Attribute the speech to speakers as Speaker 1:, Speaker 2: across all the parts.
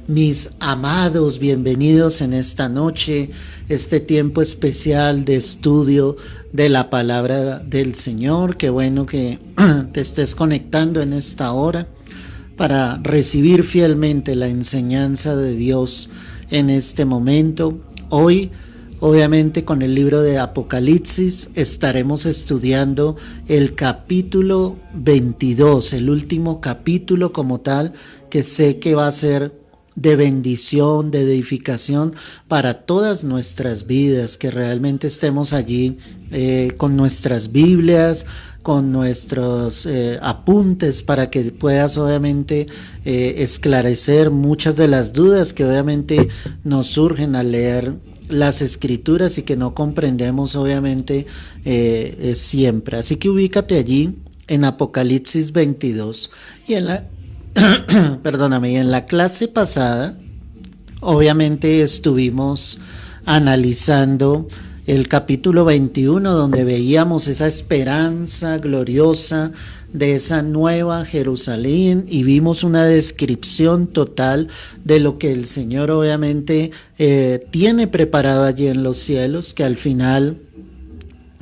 Speaker 1: Mis amados, bienvenidos en esta noche, este tiempo especial de estudio de la palabra del Señor. Qué bueno que te estés conectando en esta hora para recibir fielmente la enseñanza de Dios en este momento. Hoy, obviamente, con el libro de Apocalipsis estaremos estudiando el capítulo 22, el último capítulo como tal, que sé que va a ser de bendición, de edificación para todas nuestras vidas, que realmente estemos allí con nuestras Biblias, con nuestros apuntes, para que puedas obviamente esclarecer muchas de las dudas que obviamente nos surgen al leer las escrituras y que no comprendemos obviamente siempre. Así que ubícate allí en Apocalipsis 22 y en la perdóname, en la clase pasada obviamente estuvimos analizando el capítulo 21, donde veíamos esa esperanza gloriosa de esa nueva Jerusalén y vimos una descripción total de lo que el Señor obviamente tiene preparado allí en los cielos, que al final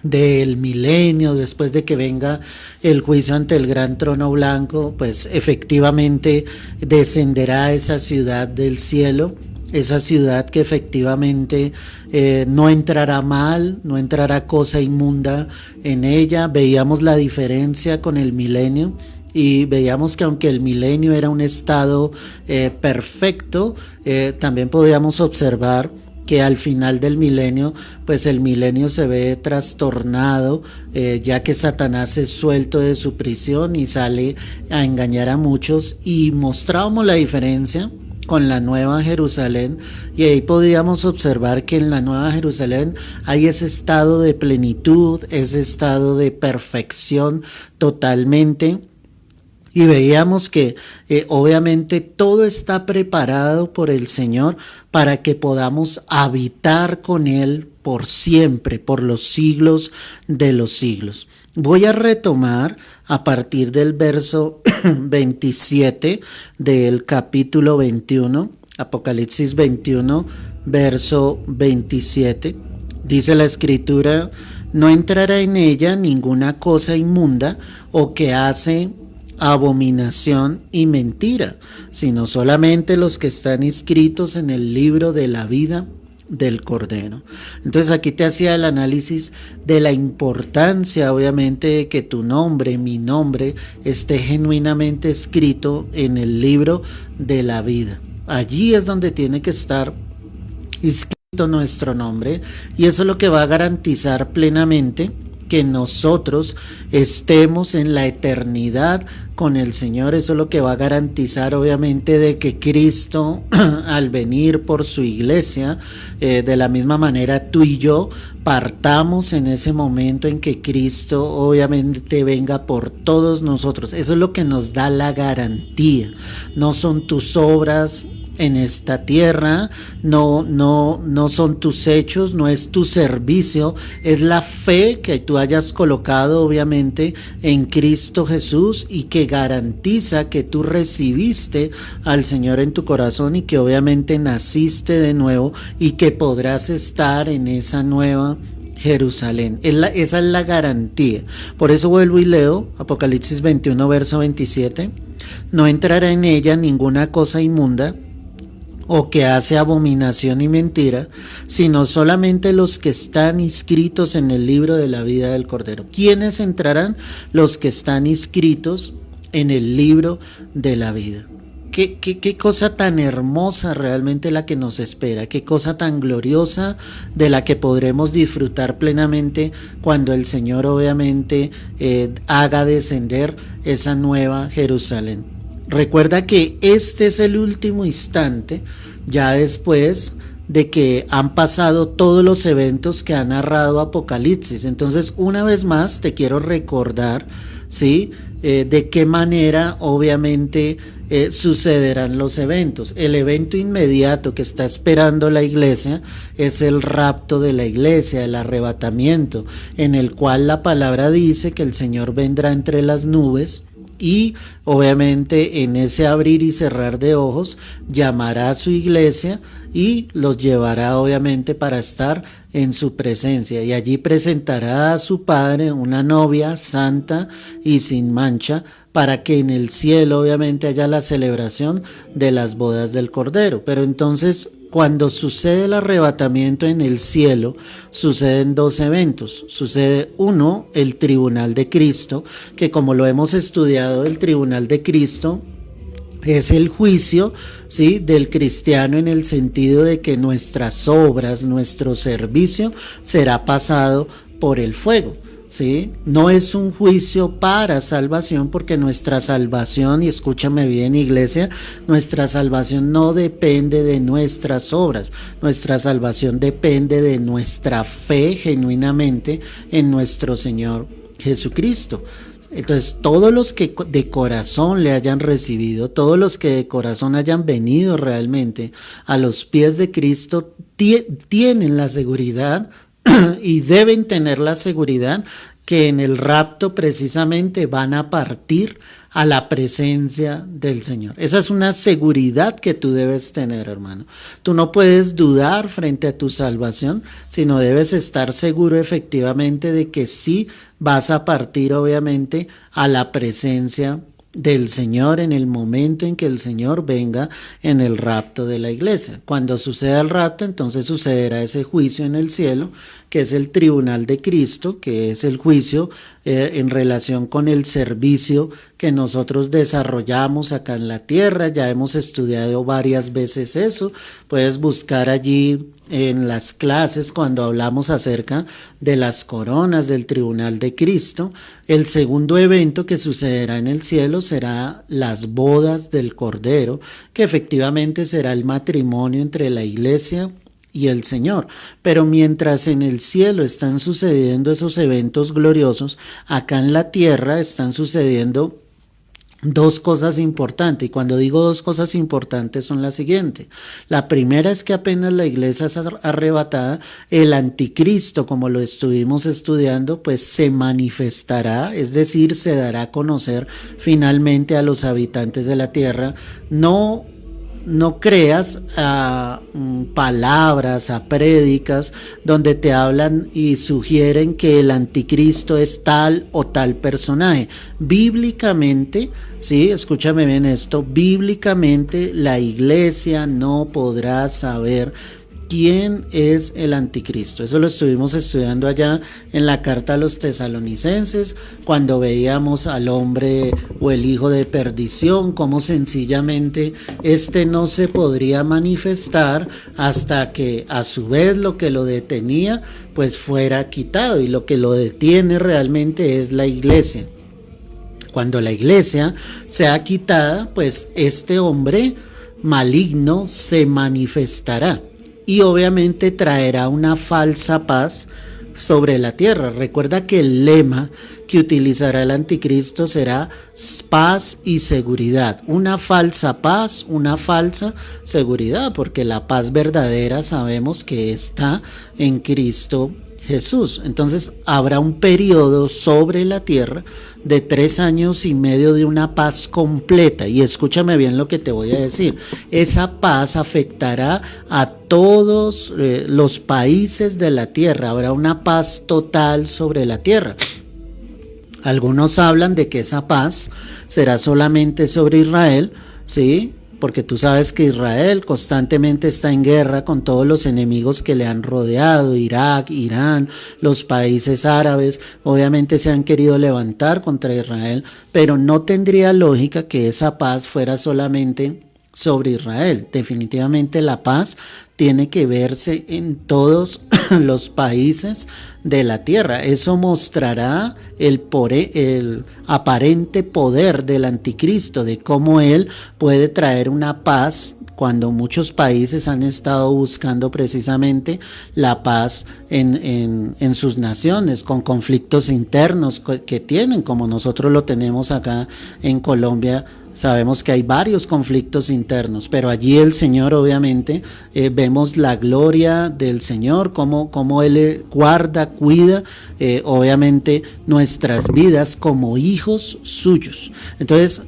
Speaker 1: del milenio, después de que venga el juicio ante el gran trono blanco, pues efectivamente descenderá esa ciudad del cielo, esa ciudad que efectivamente no entrará mal, no entrará cosa inmunda en ella. Veíamos la diferencia con el milenio y veíamos que aunque el milenio era un estado perfecto, también podíamos observar que al final del milenio, pues el milenio se ve trastornado, ya que Satanás es suelto de su prisión y sale a engañar a muchos, y mostrábamos la diferencia con la Nueva Jerusalén, y ahí podíamos observar que en la Nueva Jerusalén hay ese estado de plenitud, ese estado de perfección totalmente. Y veíamos que obviamente todo está preparado por el Señor para que podamos habitar con Él por siempre, por los siglos de los siglos. Voy a retomar a partir del verso 27 del capítulo 21, Apocalipsis 21, verso 27. Dice la Escritura: no entrará en ella ninguna cosa inmunda o que hace abominación y mentira, sino solamente los que están inscritos en el libro de la vida del Cordero. Entonces aquí te hacía el análisis de la importancia, obviamente, de que tu nombre, mi nombre, esté genuinamente escrito en el libro de la vida. Allí es donde tiene que estar inscrito nuestro nombre, y eso es lo que va a garantizar plenamente que nosotros estemos en la eternidad con el Señor. Eso es lo que va a garantizar obviamente de que Cristo al venir por su iglesia, de la misma manera tú y yo partamos en ese momento en que Cristo obviamente venga por todos nosotros. Eso es lo que nos da la garantía. No son tus obras en esta tierra, no son tus hechos, no es tu servicio, es la fe que tú hayas colocado obviamente en Cristo Jesús, y que garantiza que tú recibiste al Señor en tu corazón y que obviamente naciste de nuevo y que podrás estar en esa nueva Jerusalén. Esa es la garantía. Por eso vuelvo y leo Apocalipsis 21, verso 27. No entrará en ella ninguna cosa inmunda o que hace abominación y mentira, sino solamente los que están inscritos en el libro de la vida del Cordero. ¿Quiénes entrarán? Los que están inscritos en el libro de la vida. Qué cosa tan hermosa realmente la que nos espera, qué cosa tan gloriosa de la que podremos disfrutar plenamente cuando el Señor obviamente haga descender esa nueva Jerusalén. Recuerda que este es el último instante, ya después de que han pasado todos los eventos que ha narrado Apocalipsis. Entonces, una vez más te quiero recordar, ¿sí?, de qué manera obviamente sucederán los eventos. El evento inmediato que está esperando la iglesia es el rapto de la iglesia, el arrebatamiento, en el cual la palabra dice que el Señor vendrá entre las nubes y obviamente en ese abrir y cerrar de ojos llamará a su iglesia y los llevará obviamente para estar en su presencia, y allí presentará a su Padre una novia santa y sin mancha, para que en el cielo obviamente haya la celebración de las bodas del Cordero. Pero entonces, cuando sucede el arrebatamiento en el cielo, suceden dos eventos. Sucede uno, el tribunal de Cristo, que como lo hemos estudiado, el tribunal de Cristo es el juicio, ¿sí?, del cristiano, en el sentido de que nuestras obras, nuestro servicio será pasado por el fuego. ¿Sí? No es un juicio para salvación, porque nuestra salvación, y escúchame bien, iglesia, nuestra salvación no depende de nuestras obras, nuestra salvación depende de nuestra fe genuinamente en nuestro Señor Jesucristo. Entonces, todos los que de corazón le hayan recibido, todos los que de corazón hayan venido realmente a los pies de Cristo, tienen la seguridad y deben tener la seguridad que en el rapto precisamente van a partir a la presencia del Señor. Esa es una seguridad que tú debes tener, hermano. Tú no puedes dudar frente a tu salvación, sino debes estar seguro efectivamente de que sí vas a partir obviamente a la presencia del Señor en el momento en que el Señor venga en el rapto de la iglesia. Cuando suceda el rapto, entonces sucederá ese juicio en el cielo, que es el tribunal de Cristo, que es el juicio en relación con el servicio que nosotros desarrollamos acá en la tierra. Ya hemos estudiado varias veces eso. Puedes buscar allí en las clases cuando hablamos acerca de las coronas del tribunal de Cristo. El segundo evento que sucederá en el cielo será las bodas del Cordero, que efectivamente será el matrimonio entre la iglesia y el Señor. Pero mientras en el cielo están sucediendo esos eventos gloriosos, acá en la tierra están sucediendo dos cosas importantes. Y cuando digo dos cosas importantes son las siguientes. La primera es que apenas la iglesia es arrebatada, el anticristo, como lo estuvimos estudiando, pues se manifestará, es decir, se dará a conocer finalmente a los habitantes de la tierra. No creas a palabras, a prédicas donde te hablan y sugieren que el anticristo es tal o tal personaje. Bíblicamente, sí, escúchame bien esto, bíblicamente la iglesia no podrá saber quién es el anticristo. Eso lo estuvimos estudiando allá en la carta a los tesalonicenses, cuando veíamos al hombre o el hijo de perdición, cómo sencillamente este no se podría manifestar hasta que a su vez lo que lo detenía pues fuera quitado, y lo que lo detiene realmente es la iglesia. Cuando la iglesia sea quitada, pues este hombre maligno se manifestará y obviamente traerá una falsa paz sobre la tierra. Recuerda que el lema que utilizará el anticristo será paz y seguridad. Una falsa paz, una falsa seguridad, porque la paz verdadera sabemos que está en Cristo Jesús. Entonces habrá un periodo sobre la tierra de 3 años y medio de una paz completa. Y escúchame bien lo que te voy a decir. Esa paz afectará a todos los países de la tierra. Habrá una paz total sobre la tierra. Algunos hablan de que esa paz será solamente sobre Israel, ¿sí? Porque tú sabes que Israel constantemente está en guerra con todos los enemigos que le han rodeado, Irak, Irán, los países árabes, obviamente se han querido levantar contra Israel, pero no tendría lógica que esa paz fuera solamente sobre Israel. Definitivamente la paz tiene que verse en todos los países de la tierra. Eso mostrará el aparente poder del anticristo, de cómo él puede traer una paz cuando muchos países han estado buscando precisamente la paz en sus naciones, con conflictos internos que tienen, como nosotros lo tenemos acá en Colombia Sabemos que hay varios conflictos internos, pero allí el Señor obviamente vemos la gloria del Señor, cómo Él guarda, cuida obviamente nuestras vidas como hijos suyos. Entonces,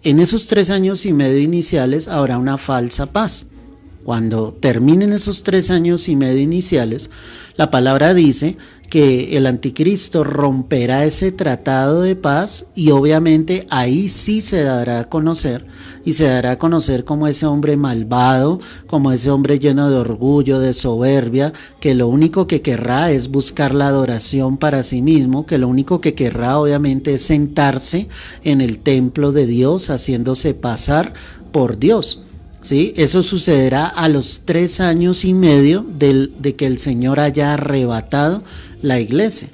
Speaker 1: en esos 3 años y medio iniciales habrá una falsa paz. Cuando terminen esos 3 años y medio iniciales, la palabra dice que el anticristo romperá ese tratado de paz y obviamente ahí sí se dará a conocer, y se dará a conocer como ese hombre malvado, como ese hombre lleno de orgullo, de soberbia, que lo único que querrá es buscar la adoración para sí mismo, que lo único que querrá obviamente es sentarse en el templo de Dios haciéndose pasar por Dios. ¿Sí? Eso sucederá a los 3 años y medio de que el Señor haya arrebatado la iglesia.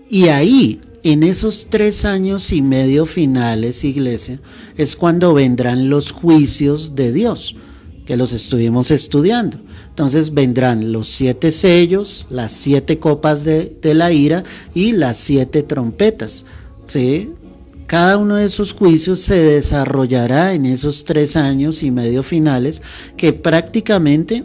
Speaker 1: Y ahí, en esos 3 años y medio finales, iglesia, es cuando vendrán los juicios de Dios, que los estuvimos estudiando. Entonces vendrán los 7 sellos, las 7 copas de la ira y las 7 trompetas, ¿sí? Cada uno de esos juicios se desarrollará en esos 3 años y medio finales, que prácticamente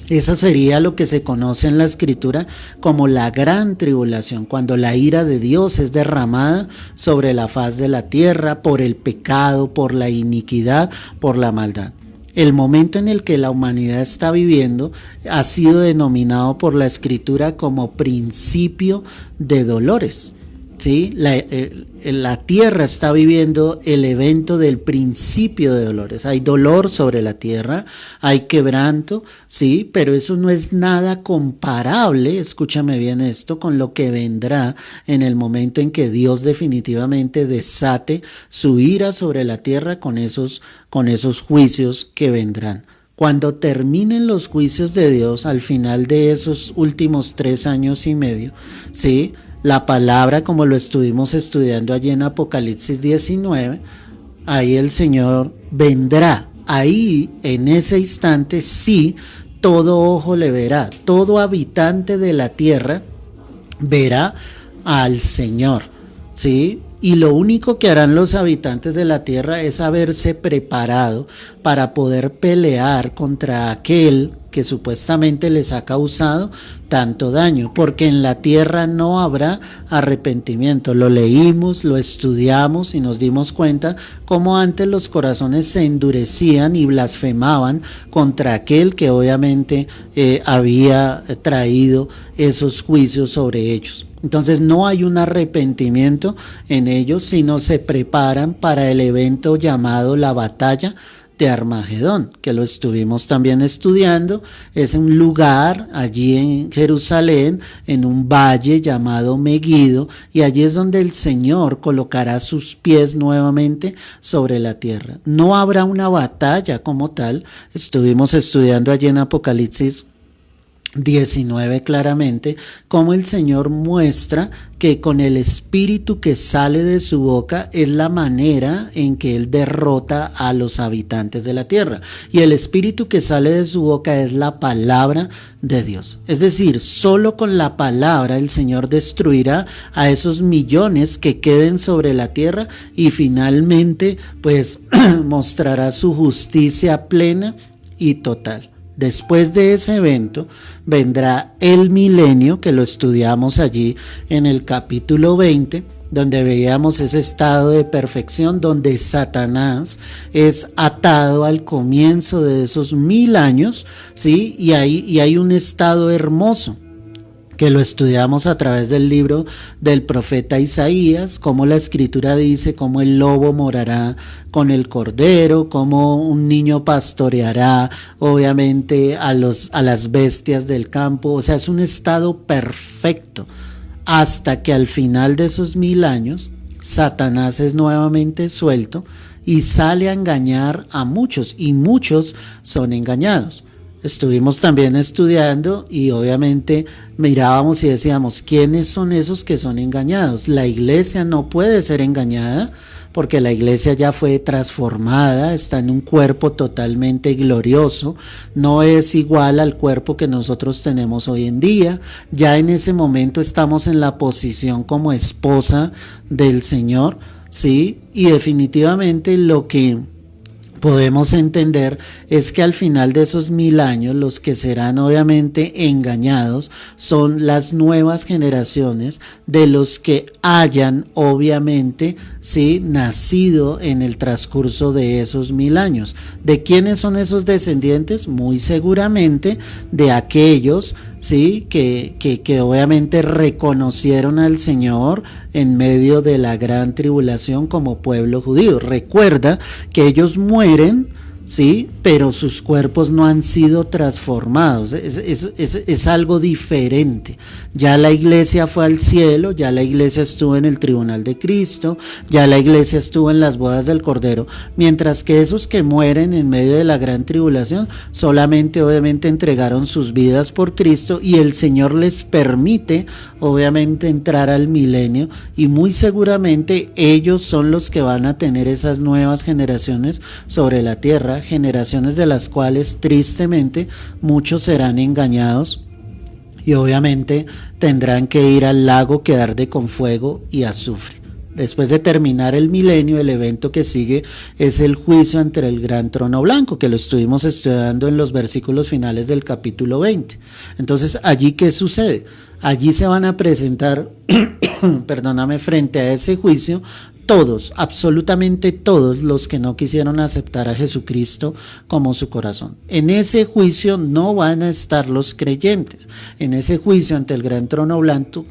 Speaker 1: eso sería lo que se conoce en la Escritura como la gran tribulación, cuando la ira de Dios es derramada sobre la faz de la tierra por el pecado, por la iniquidad, por la maldad. El momento en el que la humanidad está viviendo ha sido denominado por la Escritura como principio de dolores. ¿Sí? La tierra está viviendo el evento del principio de dolores. Hay dolor sobre la tierra, hay quebranto, sí, pero eso no es nada comparable, escúchame bien esto, con lo que vendrá en el momento en que Dios definitivamente desate su ira sobre la tierra con esos juicios que vendrán. Cuando terminen los juicios de Dios al final de esos últimos 3 años y medio, ¿sí? La palabra, como lo estuvimos estudiando allí en Apocalipsis 19, ahí el Señor vendrá. Ahí, en ese instante, sí, todo ojo le verá, todo habitante de la tierra verá al Señor, ¿sí? Y lo único que harán los habitantes de la tierra es haberse preparado para poder pelear contra aquel que supuestamente les ha causado tanto daño, porque en la tierra no habrá arrepentimiento. Lo leímos, lo estudiamos y nos dimos cuenta cómo antes los corazones se endurecían y blasfemaban contra aquel que obviamente había traído esos juicios sobre ellos. Entonces no hay un arrepentimiento en ellos, sino se preparan para el evento llamado la batalla de Armagedón, que lo estuvimos también estudiando. Es un lugar allí en Jerusalén, en un valle llamado Meguido, y allí es donde el Señor colocará sus pies nuevamente sobre la tierra. No habrá una batalla como tal. Estuvimos estudiando allí en Apocalipsis 19 claramente, como el Señor muestra que con el espíritu que sale de su boca es la manera en que Él derrota a los habitantes de la tierra. Y el espíritu que sale de su boca es la palabra de Dios. Es decir, solo con la palabra el Señor destruirá a esos millones que queden sobre la tierra y finalmente pues mostrará su justicia plena y total. Después de ese evento vendrá el milenio, que lo estudiamos allí en el capítulo 20, donde veíamos ese estado de perfección donde Satanás es atado al comienzo de esos 1000 años, ¿sí? Y hay un estado hermoso que lo estudiamos a través del libro del profeta Isaías, como la escritura dice, cómo el lobo morará con el cordero, cómo un niño pastoreará obviamente a las bestias del campo. O sea, es un estado perfecto hasta que al final de esos 1000 años Satanás es nuevamente suelto y sale a engañar a muchos, y muchos son engañados. Estuvimos también estudiando y obviamente mirábamos y decíamos, ¿quiénes son esos que son engañados? La iglesia no puede ser engañada porque la iglesia ya fue transformada, está en un cuerpo totalmente glorioso, no es igual al cuerpo que nosotros tenemos hoy en día. Ya en ese momento estamos en la posición como esposa del Señor, ¿sí? Y definitivamente lo que podemos entender es que al final de esos 1000 años los que serán obviamente engañados son las nuevas generaciones de los que hayan obviamente ¿sí? nacido en el transcurso de esos 1000 años. ¿De quiénes son esos descendientes? Muy seguramente de aquellos ¿sí? que obviamente reconocieron al Señor en medio de la gran tribulación como pueblo judío. Recuerda que ellos mueren, ¿sí? Pero sus cuerpos no han sido transformados, es algo diferente. Ya la iglesia fue al cielo, ya la iglesia estuvo en el tribunal de Cristo, ya la iglesia estuvo en las bodas del Cordero, mientras que esos que mueren en medio de la gran tribulación solamente obviamente entregaron sus vidas por Cristo y el Señor les permite obviamente entrar al milenio y muy seguramente ellos son los que van a tener esas nuevas generaciones sobre la tierra, generaciones de las cuales tristemente muchos serán engañados y obviamente tendrán que ir al lago que arde con fuego y azufre. Después de terminar el milenio, el evento que sigue es el juicio ante el gran trono blanco, que lo estuvimos estudiando en los versículos finales del capítulo 20. Entonces, ¿allí qué sucede? Allí se van a presentar, perdóname, frente a ese juicio, todos, absolutamente todos los que no quisieron aceptar a Jesucristo como su corazón. En ese juicio no van a estar los creyentes. En ese juicio ante el gran trono blanco,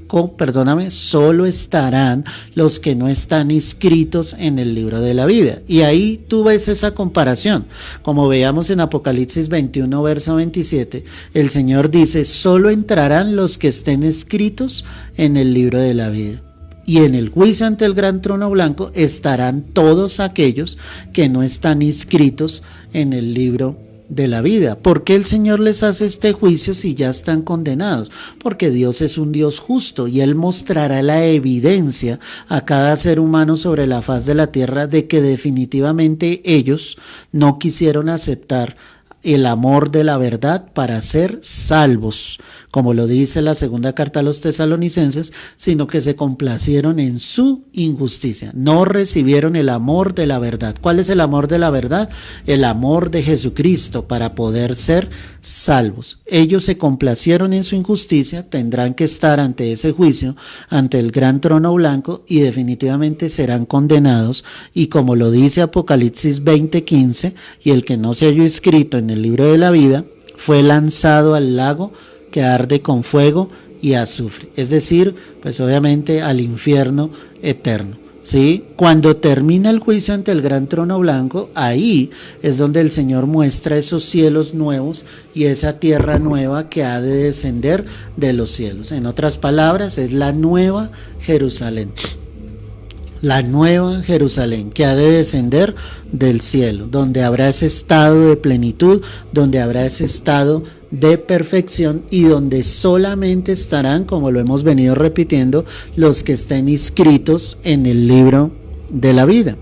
Speaker 1: solo estarán los que no están inscritos en el libro de la vida. Y ahí tú ves esa comparación. Como veíamos en Apocalipsis 21, verso 27, el Señor dice, solo entrarán los que estén escritos en el libro de la vida. Y en el juicio ante el gran trono blanco estarán todos aquellos que no están inscritos en el libro de la vida. ¿Por qué el Señor les hace este juicio si ya están condenados? Porque Dios es un Dios justo y Él mostrará la evidencia a cada ser humano sobre la faz de la tierra de que definitivamente ellos no quisieron aceptar el amor de la verdad para ser salvos, como lo dice la segunda carta a los tesalonicenses, sino que se complacieron en su injusticia, no recibieron el amor de la verdad. ¿Cuál es el amor de la verdad? El amor de Jesucristo para poder ser salvos. Ellos se complacieron en su injusticia, tendrán que estar ante ese juicio, ante el gran trono blanco y definitivamente serán condenados y como lo dice Apocalipsis 20:15, y el que no se halló escrito en el libro de la vida fue lanzado al lago que arde con fuego y azufre, es decir, pues obviamente al infierno eterno. ¿Sí? Cuando termina el juicio ante el gran trono blanco, ahí es donde el Señor muestra esos cielos nuevos y esa tierra nueva que ha de descender de los cielos. En otras palabras, es la nueva Jerusalén. La nueva Jerusalén que ha de descender del cielo, donde habrá ese estado de plenitud, donde habrá ese estado de perfección y donde solamente estarán, como lo hemos venido repitiendo, los que estén inscritos en el libro de la vida.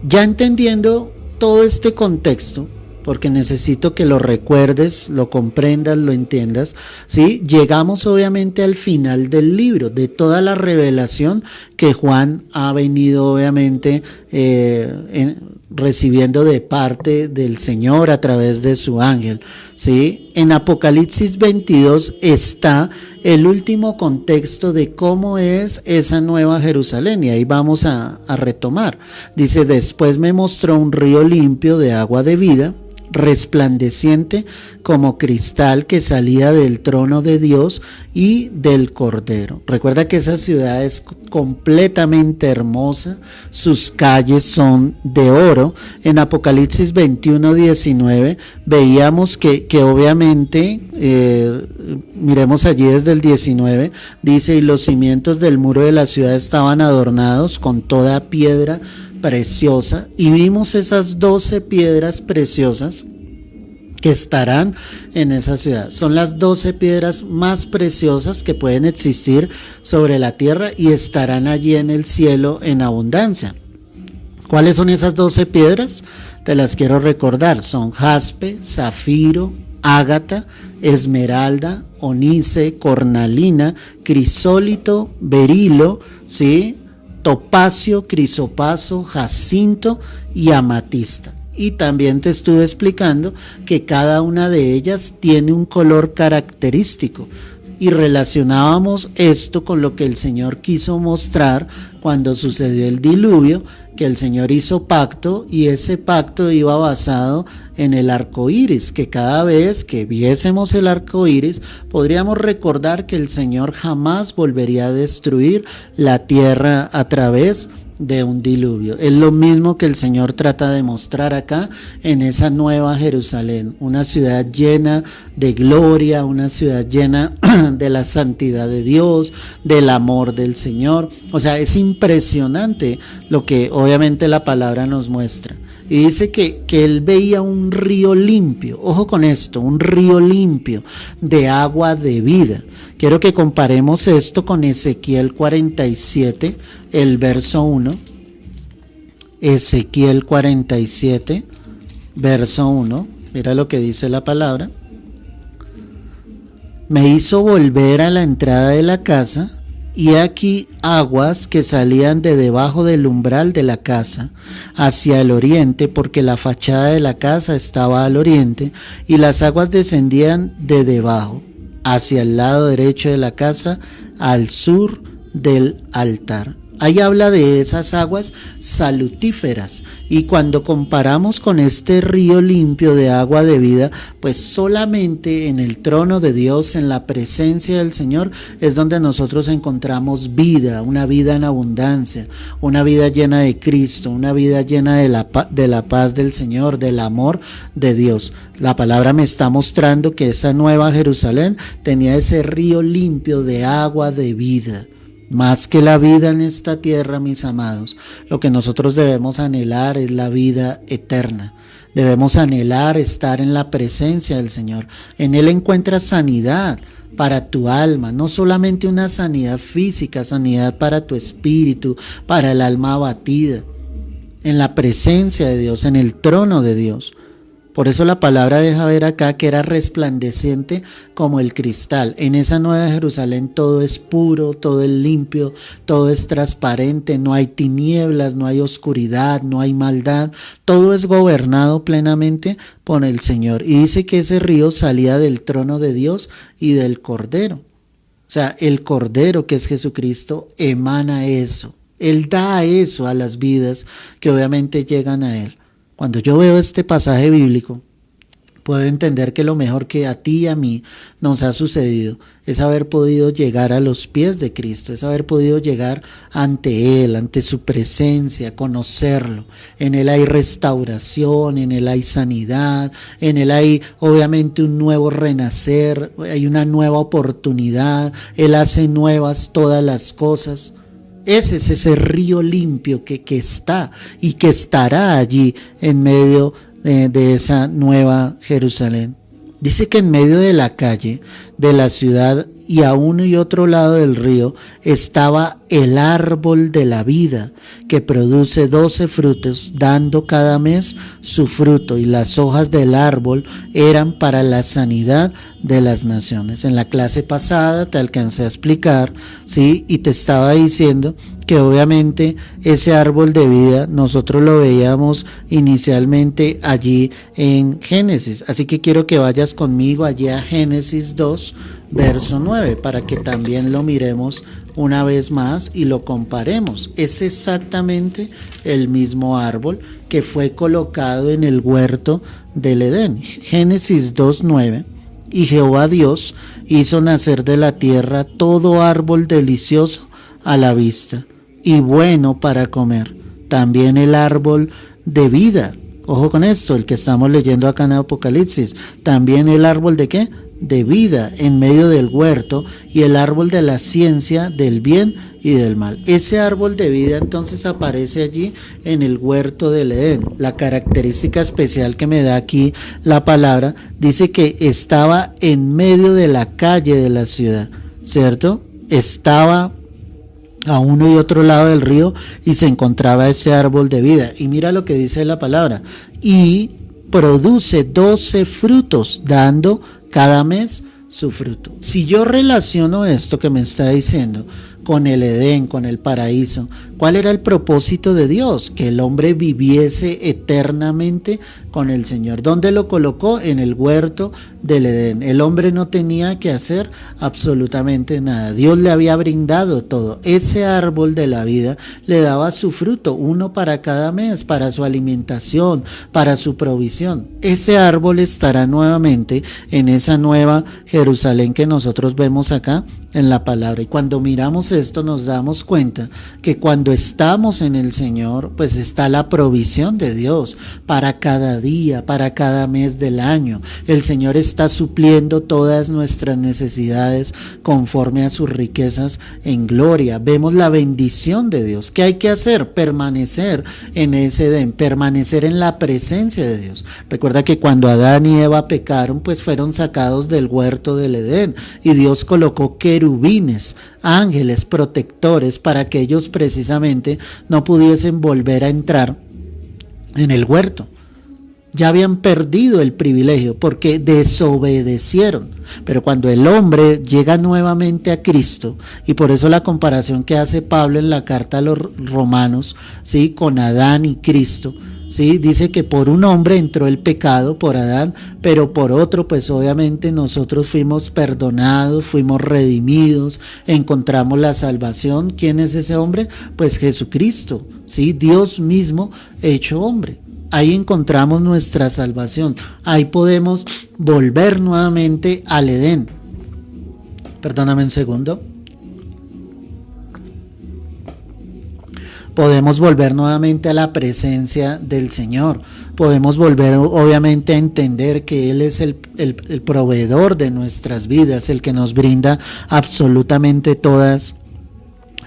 Speaker 1: Ya entendiendo todo este contexto, porque necesito que lo recuerdes, lo comprendas, lo entiendas, ¿sí? Llegamos obviamente al final del libro, de toda la revelación que Juan ha venido obviamente recibiendo de parte del Señor a través de su ángel, ¿sí? En Apocalipsis 22 está el último contexto de cómo es esa nueva Jerusalén, y ahí vamos a retomar. Dice, después me mostró un río limpio de agua de vida, resplandeciente como cristal que salía del trono de Dios y del Cordero. Recuerda que esa ciudad es completamente hermosa, sus calles son de oro. En Apocalipsis 21:19 veíamos que obviamente, miremos allí desde el 19, dice, y los cimientos del muro de la ciudad estaban adornados con toda piedra preciosa, y vimos esas 12 piedras preciosas que estarán en esa ciudad. Son las 12 piedras más preciosas que pueden existir sobre la tierra y estarán allí en el cielo en abundancia. ¿Cuáles son esas 12 piedras? Te las quiero recordar. Son jaspe, zafiro, ágata, esmeralda, onice, cornalina, crisólito, berilo, ¿sí? topacio, crisopaso, jacinto y amatista. Y también te estuve explicando que cada una de ellas tiene un color característico. Y relacionábamos esto con lo que el Señor quiso mostrar cuando sucedió el diluvio, que el Señor hizo pacto y ese pacto iba basado en el arco iris, que cada vez que viésemos el arco iris podríamos recordar que el Señor jamás volvería a destruir la tierra a través de un diluvio. Es lo mismo que el Señor trata de mostrar acá en esa nueva Jerusalén, una ciudad llena de gloria, una ciudad llena de la santidad de Dios, del amor del Señor. O sea, es impresionante lo que obviamente la palabra nos muestra. Y dice que él veía un río limpio, ojo con esto, un río limpio de agua de vida. Quiero que comparemos esto con Ezequiel 47, el verso 1. Ezequiel 47, verso 1. Mira lo que dice la palabra. Me hizo volver a la entrada de la casa, y aquí aguas que salían de debajo del umbral de la casa hacia el oriente, porque la fachada de la casa estaba al oriente, y las aguas descendían de debajo hacia el lado derecho de la casa, al sur del altar. Ahí habla de esas aguas salutíferas, y cuando comparamos con este río limpio de agua de vida, pues solamente en el trono de Dios, en la presencia del Señor, es donde nosotros encontramos vida, una vida en abundancia, una vida llena de Cristo, una vida llena de la paz del Señor, del amor de Dios. La palabra me está mostrando que esa nueva Jerusalén tenía ese río limpio de agua de vida. Más que la vida en esta tierra, mis amados, lo que nosotros debemos anhelar es la vida eterna. Debemos anhelar estar en la presencia del Señor. En Él encuentras sanidad para tu alma, no solamente una sanidad física, sanidad para tu espíritu, para el alma abatida. En la presencia de Dios, en el trono de Dios. Por eso la palabra deja ver acá que era resplandeciente como el cristal. En esa nueva Jerusalén todo es puro, todo es limpio, todo es transparente, no hay tinieblas, no hay oscuridad, no hay maldad. Todo es gobernado plenamente por el Señor. Y dice que ese río salía del trono de Dios y del Cordero. O sea, el Cordero, que es Jesucristo, emana eso. Él da eso a las vidas que obviamente llegan a Él. Cuando yo veo este pasaje bíblico, puedo entender que lo mejor que a ti y a mí nos ha sucedido es haber podido llegar a los pies de Cristo, es haber podido llegar ante Él, ante su presencia, conocerlo. En Él hay restauración, en Él hay sanidad, en Él hay obviamente un nuevo renacer, hay una nueva oportunidad, Él hace nuevas todas las cosas. Ese es ese río limpio que está y que estará allí en medio de esa nueva Jerusalén. Dice que en medio de la calle de la ciudad y a uno y otro lado del río estaba el árbol de la vida, que produce 12 frutos, dando cada mes su fruto, y las hojas del árbol eran para la sanidad de las naciones. En la clase pasada te alcancé a explicar, ¿sí? Y te estaba diciendo que obviamente ese árbol de vida nosotros lo veíamos inicialmente allí en Génesis, así que quiero que vayas conmigo allí a Génesis 2, verso 9, para que también lo miremos una vez más y lo comparemos. Es exactamente el mismo árbol que fue colocado en el huerto del Edén. Génesis 2:9. Y Jehová Dios hizo nacer de la tierra todo árbol delicioso a la vista y bueno para comer, también el árbol de vida. Ojo con esto, el que estamos leyendo acá en Apocalipsis. También el árbol de ¿qué? De vida en medio del huerto, y el árbol de la ciencia del bien y del mal. Ese árbol de vida entonces aparece allí en el huerto del Edén. La característica especial que me da aquí la palabra dice que estaba en medio de la calle de la ciudad, ¿cierto? Estaba a uno y otro lado del río y se encontraba ese árbol de vida. Y mira lo que dice la palabra: y produce 12 frutos, dando cada mes su fruto. Si yo relaciono esto que me está diciendo con el Edén, con el paraíso. ¿Cuál era el propósito de Dios? Que el hombre viviese eternamente con el Señor. ¿Dónde lo colocó? En el huerto del Edén. El hombre no tenía que hacer absolutamente nada. Dios le había brindado todo. Ese árbol de la vida le daba su fruto, uno para cada mes, para su alimentación, para su provisión. Ese árbol estará nuevamente en esa nueva Jerusalén que nosotros vemos acá en la palabra. Y cuando miramos esto nos damos cuenta que cuando estamos en el Señor, pues está la provisión de Dios para cada día, para cada mes del año. El Señor está supliendo todas nuestras necesidades conforme a sus riquezas en gloria. Vemos la bendición de Dios. ¿Qué hay que hacer? Permanecer en ese Edén, permanecer en la presencia de Dios. Recuerda que cuando Adán y Eva pecaron, pues fueron sacados del huerto del Edén y Dios colocó querubines, ángeles protectores para que ellos precisamente no pudiesen volver a entrar en el huerto. Ya habían perdido el privilegio porque desobedecieron. Pero cuando el hombre llega nuevamente a Cristo, y por eso la comparación que hace Pablo en la carta a los romanos, ¿sí?, con Adán y Cristo, ¿sí?, dice que por un hombre entró el pecado, por Adán, pero por otro, pues obviamente nosotros fuimos perdonados, fuimos redimidos, encontramos la salvación. ¿Quién es ese hombre? Pues Jesucristo, ¿sí?, Dios mismo hecho hombre. Ahí encontramos nuestra salvación. Ahí podemos volver nuevamente al Edén. Perdóname un segundo. Podemos volver nuevamente a la presencia del Señor. Podemos volver obviamente a entender que Él es el proveedor de nuestras vidas, el que nos brinda absolutamente todas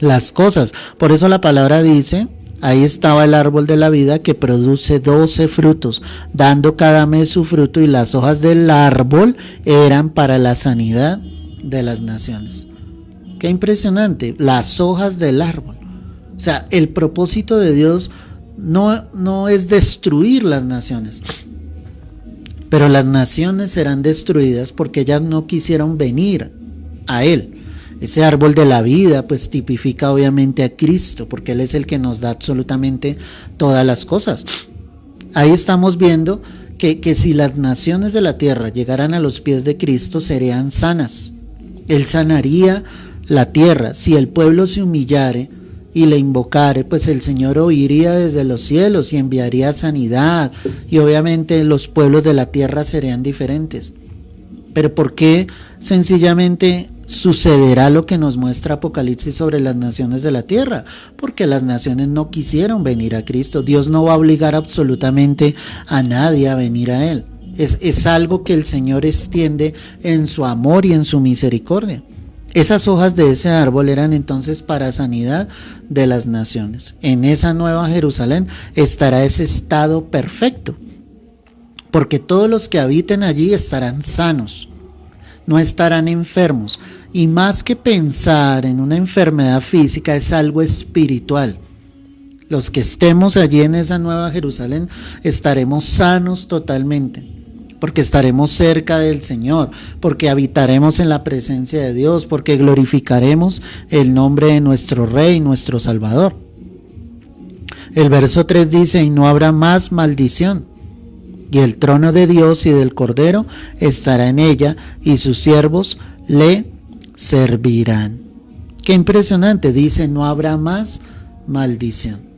Speaker 1: las cosas. Por eso la palabra dice: ahí estaba el árbol de la vida que produce 12 frutos, dando cada mes su fruto, y las hojas del árbol eran para la sanidad de las naciones. Qué impresionante, las hojas del árbol. O sea, el propósito de Dios no es destruir las naciones, pero las naciones serán destruidas porque ellas no quisieron venir a Él. Ese árbol de la vida pues tipifica obviamente a Cristo, porque Él es el que nos da absolutamente todas las cosas. Ahí estamos viendo que si las naciones de la tierra llegaran a los pies de Cristo, serían sanas. Él sanaría la tierra. Si el pueblo se humillare y le invocare, pues el Señor oiría desde los cielos y enviaría sanidad, y obviamente los pueblos de la tierra serían diferentes. Pero ¿por qué sencillamente sucederá lo que nos muestra Apocalipsis sobre las naciones de la tierra? Porque las naciones no quisieron venir a Cristo. Dios no va a obligar absolutamente a nadie a venir a Él. Es algo que el Señor extiende en su amor y en su misericordia. Esas hojas de ese árbol eran entonces para sanidad de las naciones. En esa nueva Jerusalén estará ese estado perfecto, porque todos los que habiten allí estarán sanos, no estarán enfermos. Y más que pensar en una enfermedad física, es algo espiritual. Los que estemos allí en esa nueva Jerusalén estaremos sanos totalmente, porque estaremos cerca del Señor, porque habitaremos en la presencia de Dios, porque glorificaremos el nombre de nuestro Rey, nuestro Salvador. El verso 3 dice: y no habrá más maldición, y el trono de Dios y del Cordero estará en ella, y sus siervos le servirán. Qué impresionante, dice: no habrá más maldición.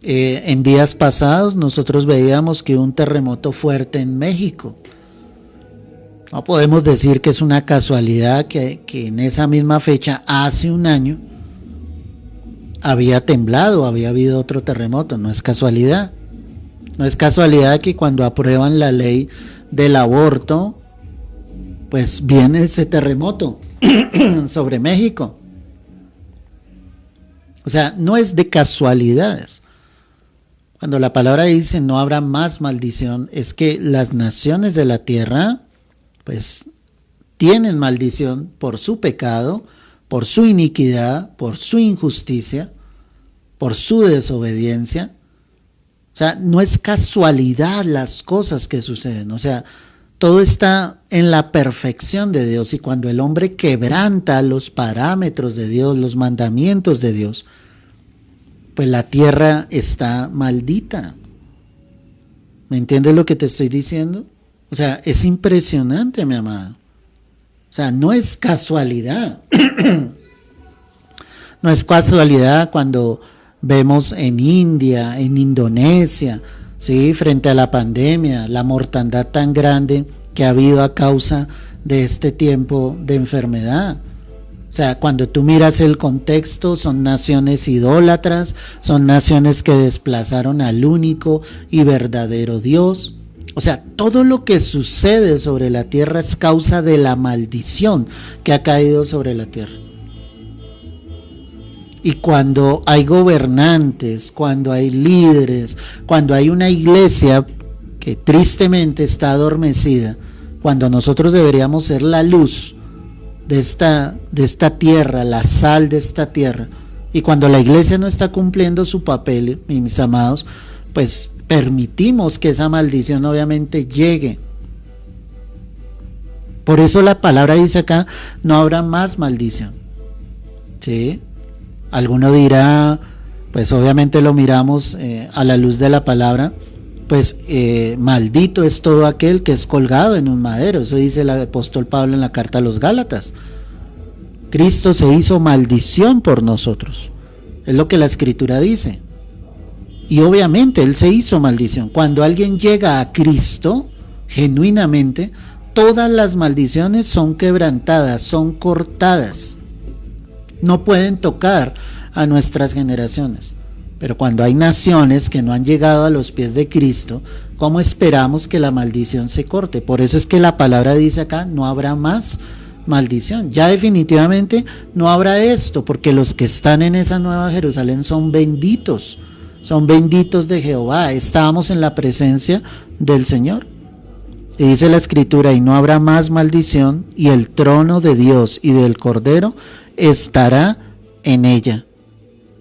Speaker 1: En días pasados nosotros veíamos que hubo un terremoto fuerte en México. No podemos decir que es una casualidad que en esa misma fecha, hace un año, había temblado, había habido otro terremoto. No es casualidad. No es casualidad que cuando aprueban la ley del aborto, pues viene ese terremoto sobre México. O sea, no es de casualidades. Cuando la palabra dice no habrá más maldición, es que las naciones de la tierra, pues, tienen maldición por su pecado, por su iniquidad, por su injusticia, por su desobediencia. O sea, no es casualidad las cosas que suceden. O sea, todo está en la perfección de Dios, y cuando el hombre quebranta los parámetros de Dios, los mandamientos de Dios, pues la tierra está maldita. ¿Me entiendes lo que te estoy diciendo? O sea, es impresionante, mi amado. O sea, no es casualidad. No es casualidad cuando vemos en India, en Indonesia, ¿sí?, frente a la pandemia, la mortandad tan grande que ha habido a causa de este tiempo de enfermedad. O sea, cuando tú miras el contexto, son naciones idólatras, son naciones que desplazaron al único y verdadero Dios. O sea, todo lo que sucede sobre la tierra es causa de la maldición que ha caído sobre la tierra. Y cuando hay gobernantes, cuando hay líderes, cuando hay una iglesia que tristemente está adormecida, cuando nosotros deberíamos ser la luz de esta tierra, la sal de esta tierra, y cuando la iglesia no está cumpliendo su papel, mis amados, pues permitimos que esa maldición obviamente llegue. Por eso la palabra dice acá, no habrá más maldición. ¿Sí? Alguno dirá, pues obviamente lo miramos a la luz de la palabra, pues maldito es todo aquel que es colgado en un madero. Eso dice el apóstol Pablo en la carta a los Gálatas. Cristo se hizo maldición por nosotros. Es lo que la escritura dice. Y obviamente Él se hizo maldición. Cuando alguien llega a Cristo, genuinamente, todas las maldiciones son quebrantadas, son cortadas. No pueden tocar a nuestras generaciones. Pero cuando hay naciones que no han llegado a los pies de Cristo, ¿cómo esperamos que la maldición se corte? Por eso es que la palabra dice acá, no habrá más maldición. Ya definitivamente no habrá esto, porque los que están en esa nueva Jerusalén son benditos de Jehová. Estábamos en la presencia del Señor. Y dice la escritura, y no habrá más maldición, y el trono de Dios y del Cordero estará en ella,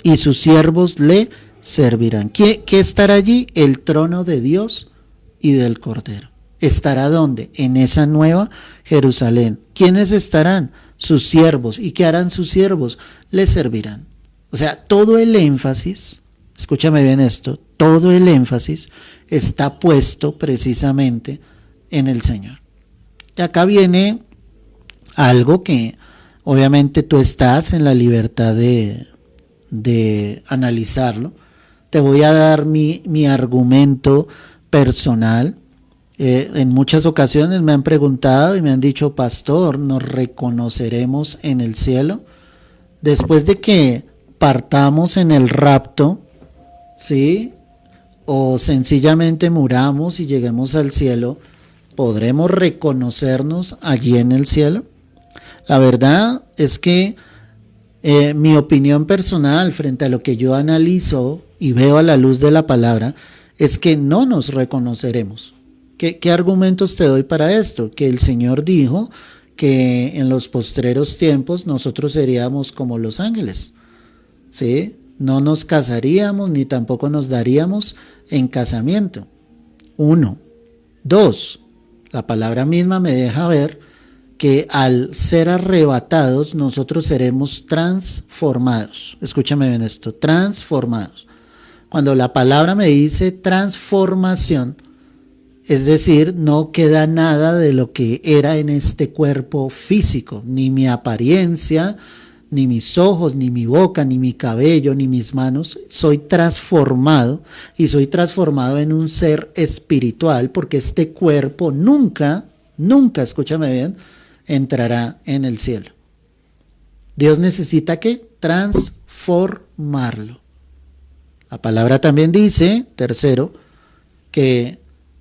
Speaker 1: y sus siervos le servirán. ¿Qué estará allí? El trono de Dios y del Cordero. ¿Estará dónde? En esa nueva Jerusalén. ¿Quiénes estarán? Sus siervos. ¿Y qué harán sus siervos? Le servirán. O sea, todo el énfasis, escúchame bien esto, todo el énfasis está puesto precisamente en el Señor. Y acá viene algo que obviamente tú estás en la libertad de analizarlo. Te voy a dar mi argumento personal. En muchas ocasiones me han preguntado y me han dicho, pastor, ¿nos reconoceremos en el cielo? Después de que partamos en el rapto, ¿sí? O sencillamente muramos y lleguemos al cielo, ¿podremos reconocernos allí en el cielo? La verdad es que mi opinión personal frente a lo que yo analizo y veo a la luz de la palabra es que no nos reconoceremos. ¿Qué argumentos te doy para esto? Que el Señor dijo que en los postreros tiempos nosotros seríamos como los ángeles, ¿sí? No nos casaríamos ni tampoco nos daríamos en casamiento. 1. 2. La palabra misma me deja ver que al ser arrebatados nosotros seremos transformados. Escúchame bien esto, transformados. Cuando la palabra me dice transformación, es decir, no queda nada de lo que era en este cuerpo físico, ni mi apariencia, ni mis ojos, ni mi boca, ni mi cabello, ni mis manos. Soy transformado y soy transformado en un ser espiritual, porque este cuerpo nunca, escúchame bien, entrará en el cielo. Dios necesita ¿qué? Transformarlo. La palabra también dice, tercero, que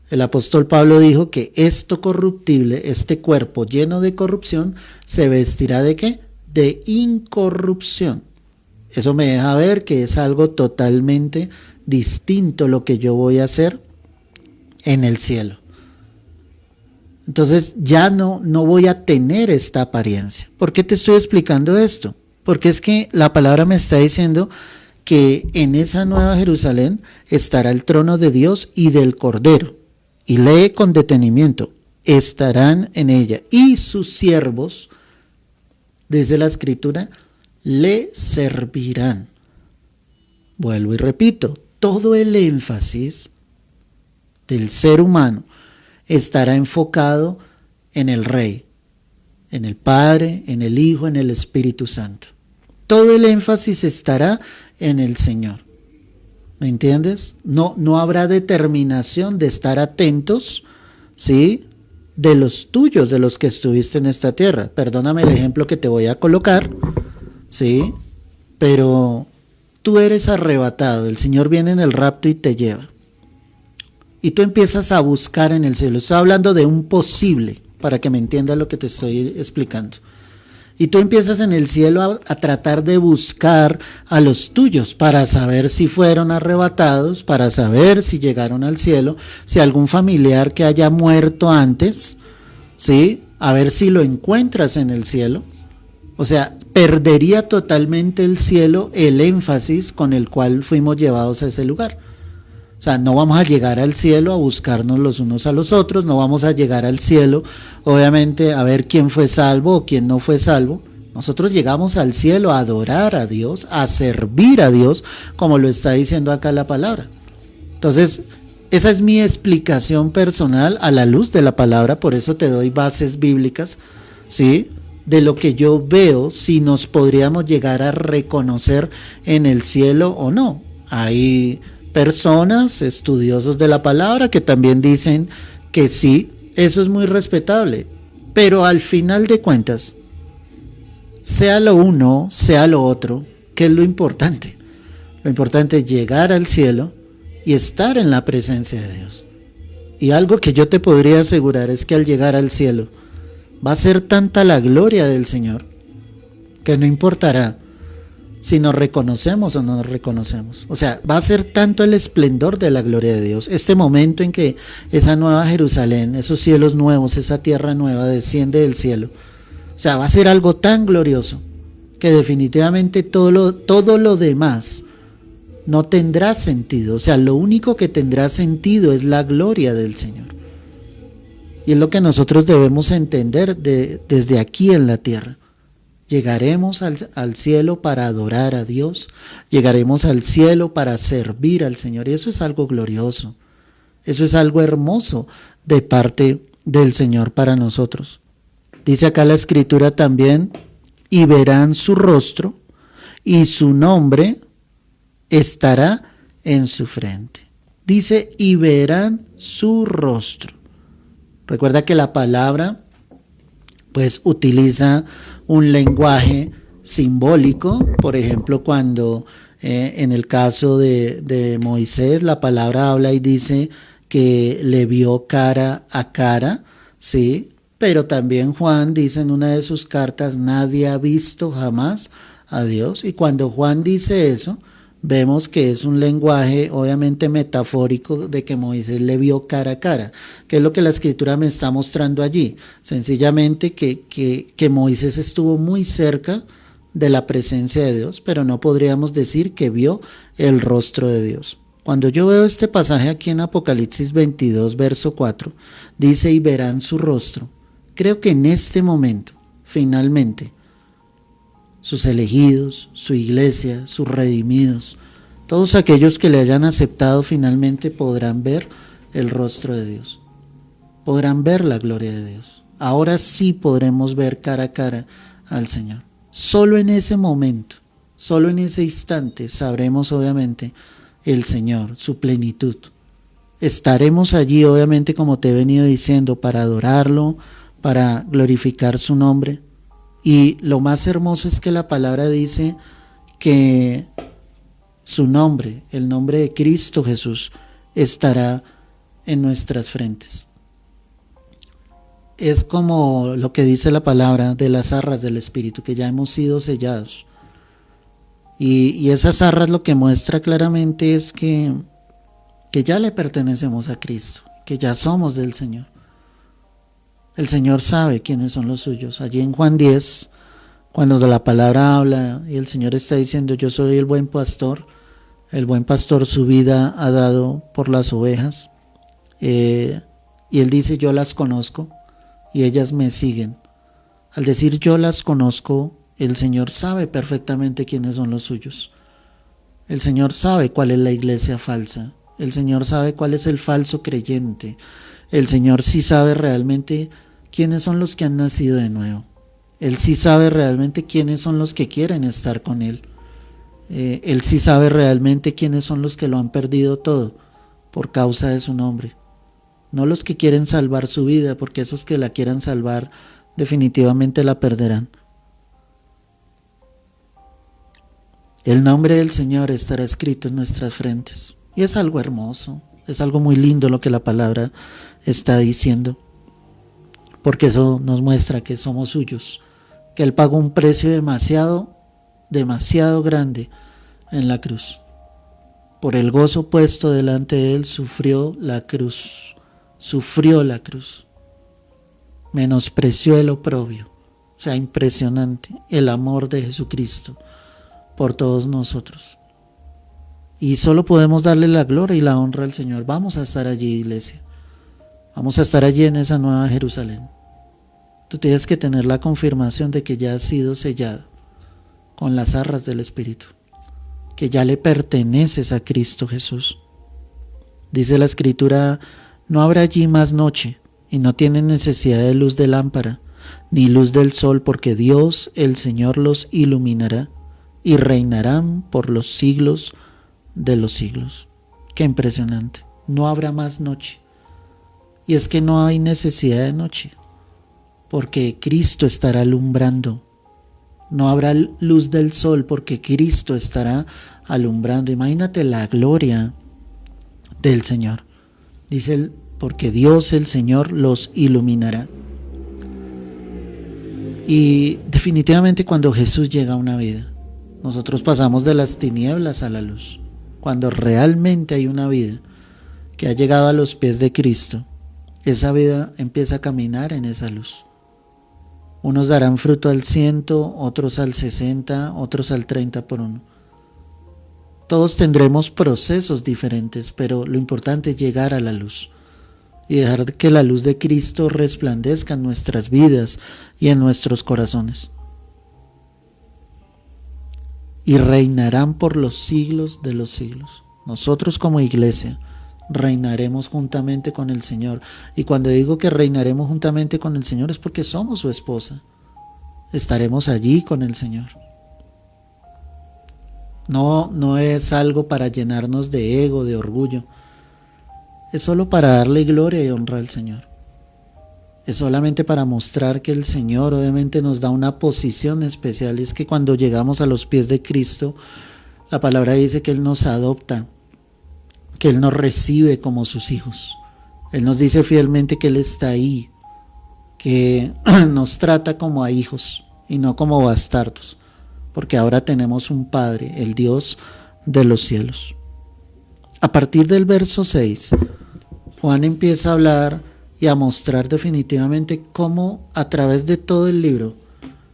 Speaker 1: el apóstol Pablo dijo que esto corruptible, este cuerpo lleno de corrupción, se vestirá ¿de qué? De incorrupción. Eso me deja ver que es algo totalmente distinto lo que yo voy a hacer en el cielo. Entonces ya no voy a tener esta apariencia. ¿Por qué te estoy explicando esto? Porque es que la palabra me está diciendo que en esa nueva Jerusalén estará el trono de Dios y del Cordero. Y lee con detenimiento. estarán en ella, y sus siervos, dice la Escritura, le servirán. Vuelvo y repito, todo el énfasis del ser humano estará enfocado en el Rey, en el Padre, en el Hijo, en el Espíritu Santo. Todo el énfasis estará en el Señor. ¿Me entiendes? No habrá determinación de estar atentos, ¿sí?, de los tuyos, de los que estuviste en esta tierra. Perdóname el ejemplo que te voy a colocar, ¿sí? Pero tú eres arrebatado, el Señor viene en el rapto y te lleva. Y tú empiezas a buscar en el cielo. Estoy hablando de un posible, para que me entiendas lo que te estoy explicando. Y tú empiezas en el cielo a tratar de buscar a los tuyos para saber si fueron arrebatados, para saber si llegaron al cielo, si algún familiar que haya muerto antes, ¿sí?, a ver si lo encuentras en el cielo. O sea, perdería totalmente el cielo el énfasis con el cual fuimos llevados a ese lugar. O sea, no vamos a llegar al cielo a buscarnos los unos a los otros, no vamos a llegar al cielo, obviamente, a ver quién fue salvo o quién no fue salvo. Nosotros llegamos al cielo a adorar a Dios, a servir a Dios, como lo está diciendo acá la palabra. Entonces, esa es mi explicación personal a la luz de la palabra, por eso te doy bases bíblicas, ¿sí?, de lo que yo veo, si nos podríamos llegar a reconocer en el cielo o no. Hay personas, estudiosos de la palabra, que también dicen que sí, eso es muy respetable, pero al final de cuentas, sea lo uno, sea lo otro, ¿qué es lo importante? Lo importante es llegar al cielo y estar en la presencia de Dios. Y algo que yo te podría asegurar es que al llegar al cielo va a ser tanta la gloria del Señor que no importará si nos reconocemos o no nos reconocemos. O sea, va a ser tanto el esplendor de la gloria de Dios. Este momento en que esa nueva Jerusalén, esos cielos nuevos, esa tierra nueva desciende del cielo. O sea, va a ser algo tan glorioso que definitivamente todo lo demás no tendrá sentido. O sea, lo único que tendrá sentido es la gloria del Señor. Y es lo que nosotros debemos entender desde aquí en la tierra. Llegaremos al cielo para adorar a Dios, llegaremos al cielo para servir al Señor, y eso es algo glorioso, eso es algo hermoso de parte del Señor para nosotros. Dice acá la Escritura también, y verán su rostro, y su nombre estará en su frente. Dice, y verán su rostro. Recuerda que la palabra pues utiliza un lenguaje simbólico. Por ejemplo, cuando en el caso de Moisés, la palabra habla y dice que le vio cara a cara, ¿sí? Pero también Juan dice en una de sus cartas, nadie ha visto jamás a Dios. Y cuando Juan dice eso, vemos que es un lenguaje obviamente metafórico de que Moisés le vio cara a cara, que es lo que la Escritura me está mostrando allí. Sencillamente que Moisés estuvo muy cerca de la presencia de Dios, pero no podríamos decir que vio el rostro de Dios. Cuando yo veo este pasaje aquí en Apocalipsis 22, verso 4, dice, y verán su rostro. Creo que en este momento, finalmente, sus elegidos, su iglesia, sus redimidos, todos aquellos que le hayan aceptado finalmente podrán ver el rostro de Dios, podrán ver la gloria de Dios. Ahora sí podremos ver cara a cara al Señor. Solo en ese momento, solo en ese instante sabremos obviamente el Señor, su plenitud. Estaremos allí obviamente, como te he venido diciendo, para adorarlo, para glorificar su nombre. Y lo más hermoso es que la palabra dice que su nombre, el nombre de Cristo Jesús, estará en nuestras frentes. Es como lo que dice la palabra de las arras del Espíritu, que ya hemos sido sellados. Y esas arras lo que muestra claramente es que ya le pertenecemos a Cristo, que ya somos del Señor. El Señor sabe quiénes son los suyos. Allí en Juan 10, cuando la palabra habla y el Señor está diciendo, yo soy el buen pastor su vida ha dado por las ovejas. Y él dice, yo las conozco y ellas me siguen. Al decir yo las conozco, el Señor sabe perfectamente quiénes son los suyos. El Señor sabe cuál es la iglesia falsa. El Señor sabe cuál es el falso creyente. El Señor sí sabe realmente quiénes son los que han nacido de nuevo. Él sí sabe realmente quiénes son los que quieren estar con Él. Él sí sabe realmente quiénes son los que lo han perdido todo por causa de su nombre. No los que quieren salvar su vida, porque esos que la quieran salvar definitivamente la perderán. El nombre del Señor estará escrito en nuestras frentes. Y es algo hermoso, es algo muy lindo lo que la palabra está diciendo. Porque eso nos muestra que somos suyos, que Él pagó un precio demasiado grande en la cruz. Por el gozo puesto delante de Él sufrió la cruz, menospreció el oprobio. O sea, impresionante el amor de Jesucristo por todos nosotros. Y solo podemos darle la gloria y la honra al Señor. Vamos a estar allí, iglesia. Vamos a estar allí en esa nueva Jerusalén. Tú tienes que tener la confirmación de que ya has sido sellado con las arras del Espíritu, que ya le perteneces a Cristo Jesús. Dice la Escritura, no habrá allí más noche, y no tienen necesidad de luz de lámpara, ni luz del sol, porque Dios, el Señor, los iluminará, y reinarán por los siglos de los siglos. Qué impresionante. No habrá más noche. Y es que no hay necesidad de noche, porque Cristo estará alumbrando. No habrá luz del sol, porque Cristo estará alumbrando. Imagínate la gloria del Señor. Dice él, porque Dios el Señor los iluminará. Y definitivamente cuando Jesús llega a una vida, nosotros pasamos de las tinieblas a la luz. Cuando realmente hay una vida que ha llegado a los pies de Cristo, esa vida empieza a caminar en esa luz. Unos darán fruto al 100, otros al 60, otros al 30 por uno. Todos tendremos procesos diferentes, pero lo importante es llegar a la luz y dejar que la luz de Cristo resplandezca en nuestras vidas y en nuestros corazones. Y reinarán por los siglos de los siglos. Nosotros como iglesia reinaremos juntamente con el Señor. Y cuando digo que reinaremos juntamente con el Señor es porque somos su esposa. Estaremos allí con el Señor. No es algo para llenarnos de ego, de orgullo. Es solo para darle gloria y honra al Señor. Es solamente para mostrar que el Señor obviamente nos da una posición especial. Y es que cuando llegamos a los pies de Cristo, la palabra dice que Él nos adopta, que Él nos recibe como sus hijos. Él nos dice fielmente que Él está ahí, que nos trata como a hijos y no como bastardos, porque ahora tenemos un Padre, el Dios de los cielos. A partir del verso 6, Juan empieza a hablar y a mostrar definitivamente cómo a través de todo el libro,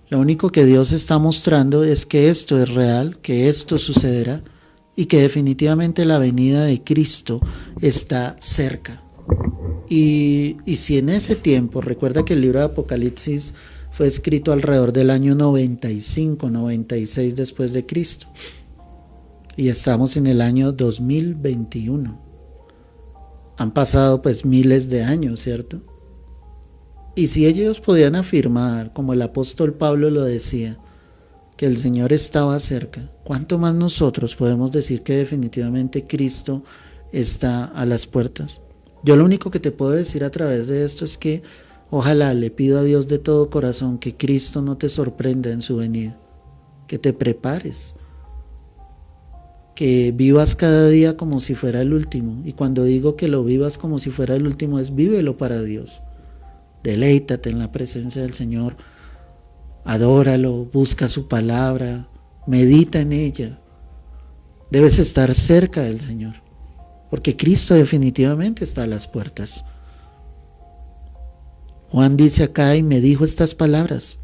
Speaker 1: lo único que Dios está mostrando es que esto es real, que esto sucederá y que definitivamente la venida de Cristo está cerca. Y si en ese tiempo, recuerda que el libro de Apocalipsis fue escrito alrededor del año 95, 96 después de Cristo. Y estamos en el año 2021. Han pasado pues miles de años, ¿cierto? Y si ellos podían afirmar, como el apóstol Pablo lo decía, que el Señor estaba cerca, ¿cuánto más nosotros podemos decir que definitivamente Cristo está a las puertas? Yo lo único que te puedo decir a través de esto es que ojalá le pido a Dios de todo corazón que Cristo no te sorprenda en su venida, que te prepares, que vivas cada día como si fuera el último. Y cuando digo que lo vivas como si fuera el último, es vívelo para Dios. Deleítate en la presencia del Señor, adóralo, busca su palabra, medita en ella. Debes estar cerca del Señor, porque Cristo definitivamente está a las puertas. Juan dice acá y me dijo estas palabras: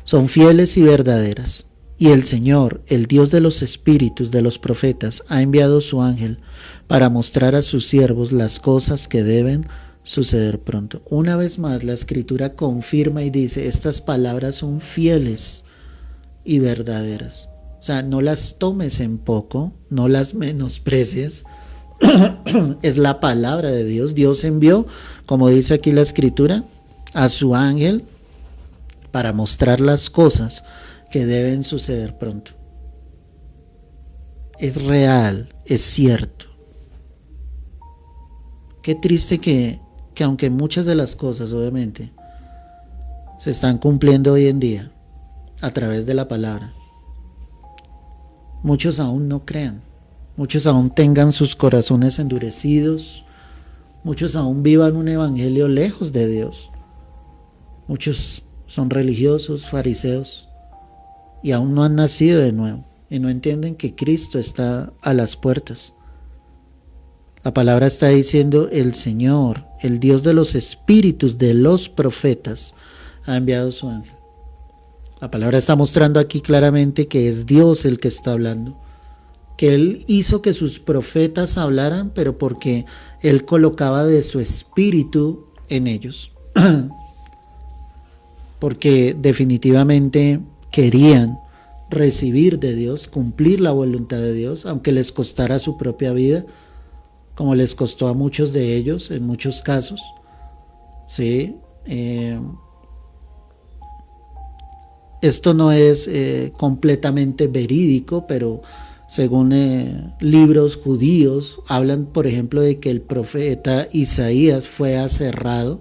Speaker 1: son fieles y verdaderas. Y el Señor, el Dios de los espíritus de los profetas, ha enviado su ángel para mostrar a sus siervos las cosas que deben suceder pronto. Una vez más, la Escritura confirma y dice, estas palabras son fieles y verdaderas. O sea, no las tomes en poco, no las menosprecies. Es la palabra de Dios. Dios envió, como dice aquí la Escritura, a su ángel para mostrar las cosas que deben suceder pronto. Es real, es cierto. Qué triste que aunque muchas de las cosas obviamente se están cumpliendo hoy en día a través de la palabra, muchos aún no crean, muchos aún tengan sus corazones endurecidos, muchos aún vivan un evangelio lejos de Dios, muchos son religiosos, fariseos, y aún no han nacido de nuevo y no entienden que Cristo está a las puertas. La palabra está diciendo, el Señor, el Dios de los espíritus de los profetas, ha enviado su ángel. La palabra está mostrando aquí claramente que es Dios el que está hablando, que Él hizo que sus profetas hablaran, pero porque Él colocaba de su espíritu en ellos. Porque definitivamente querían recibir de Dios, cumplir la voluntad de Dios, aunque les costara su propia vida, como les costó a muchos de ellos en muchos casos. ¿Sí? Esto no es completamente verídico, pero según libros judíos, hablan, por ejemplo, de que el profeta Isaías fue aserrado,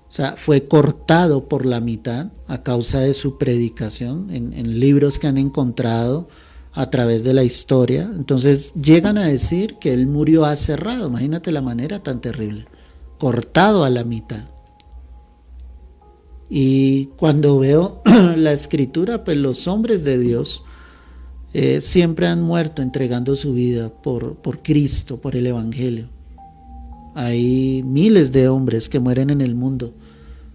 Speaker 1: o sea, fue cortado por la mitad a causa de su predicación en libros que han encontrado a través de la historia. Entonces llegan a decir que él murió aserrado. Imagínate la manera tan terrible, cortado a la mitad. Y cuando veo la Escritura, pues los hombres de Dios siempre han muerto entregando su vida por Cristo, por el Evangelio. Hay miles de hombres que mueren en el mundo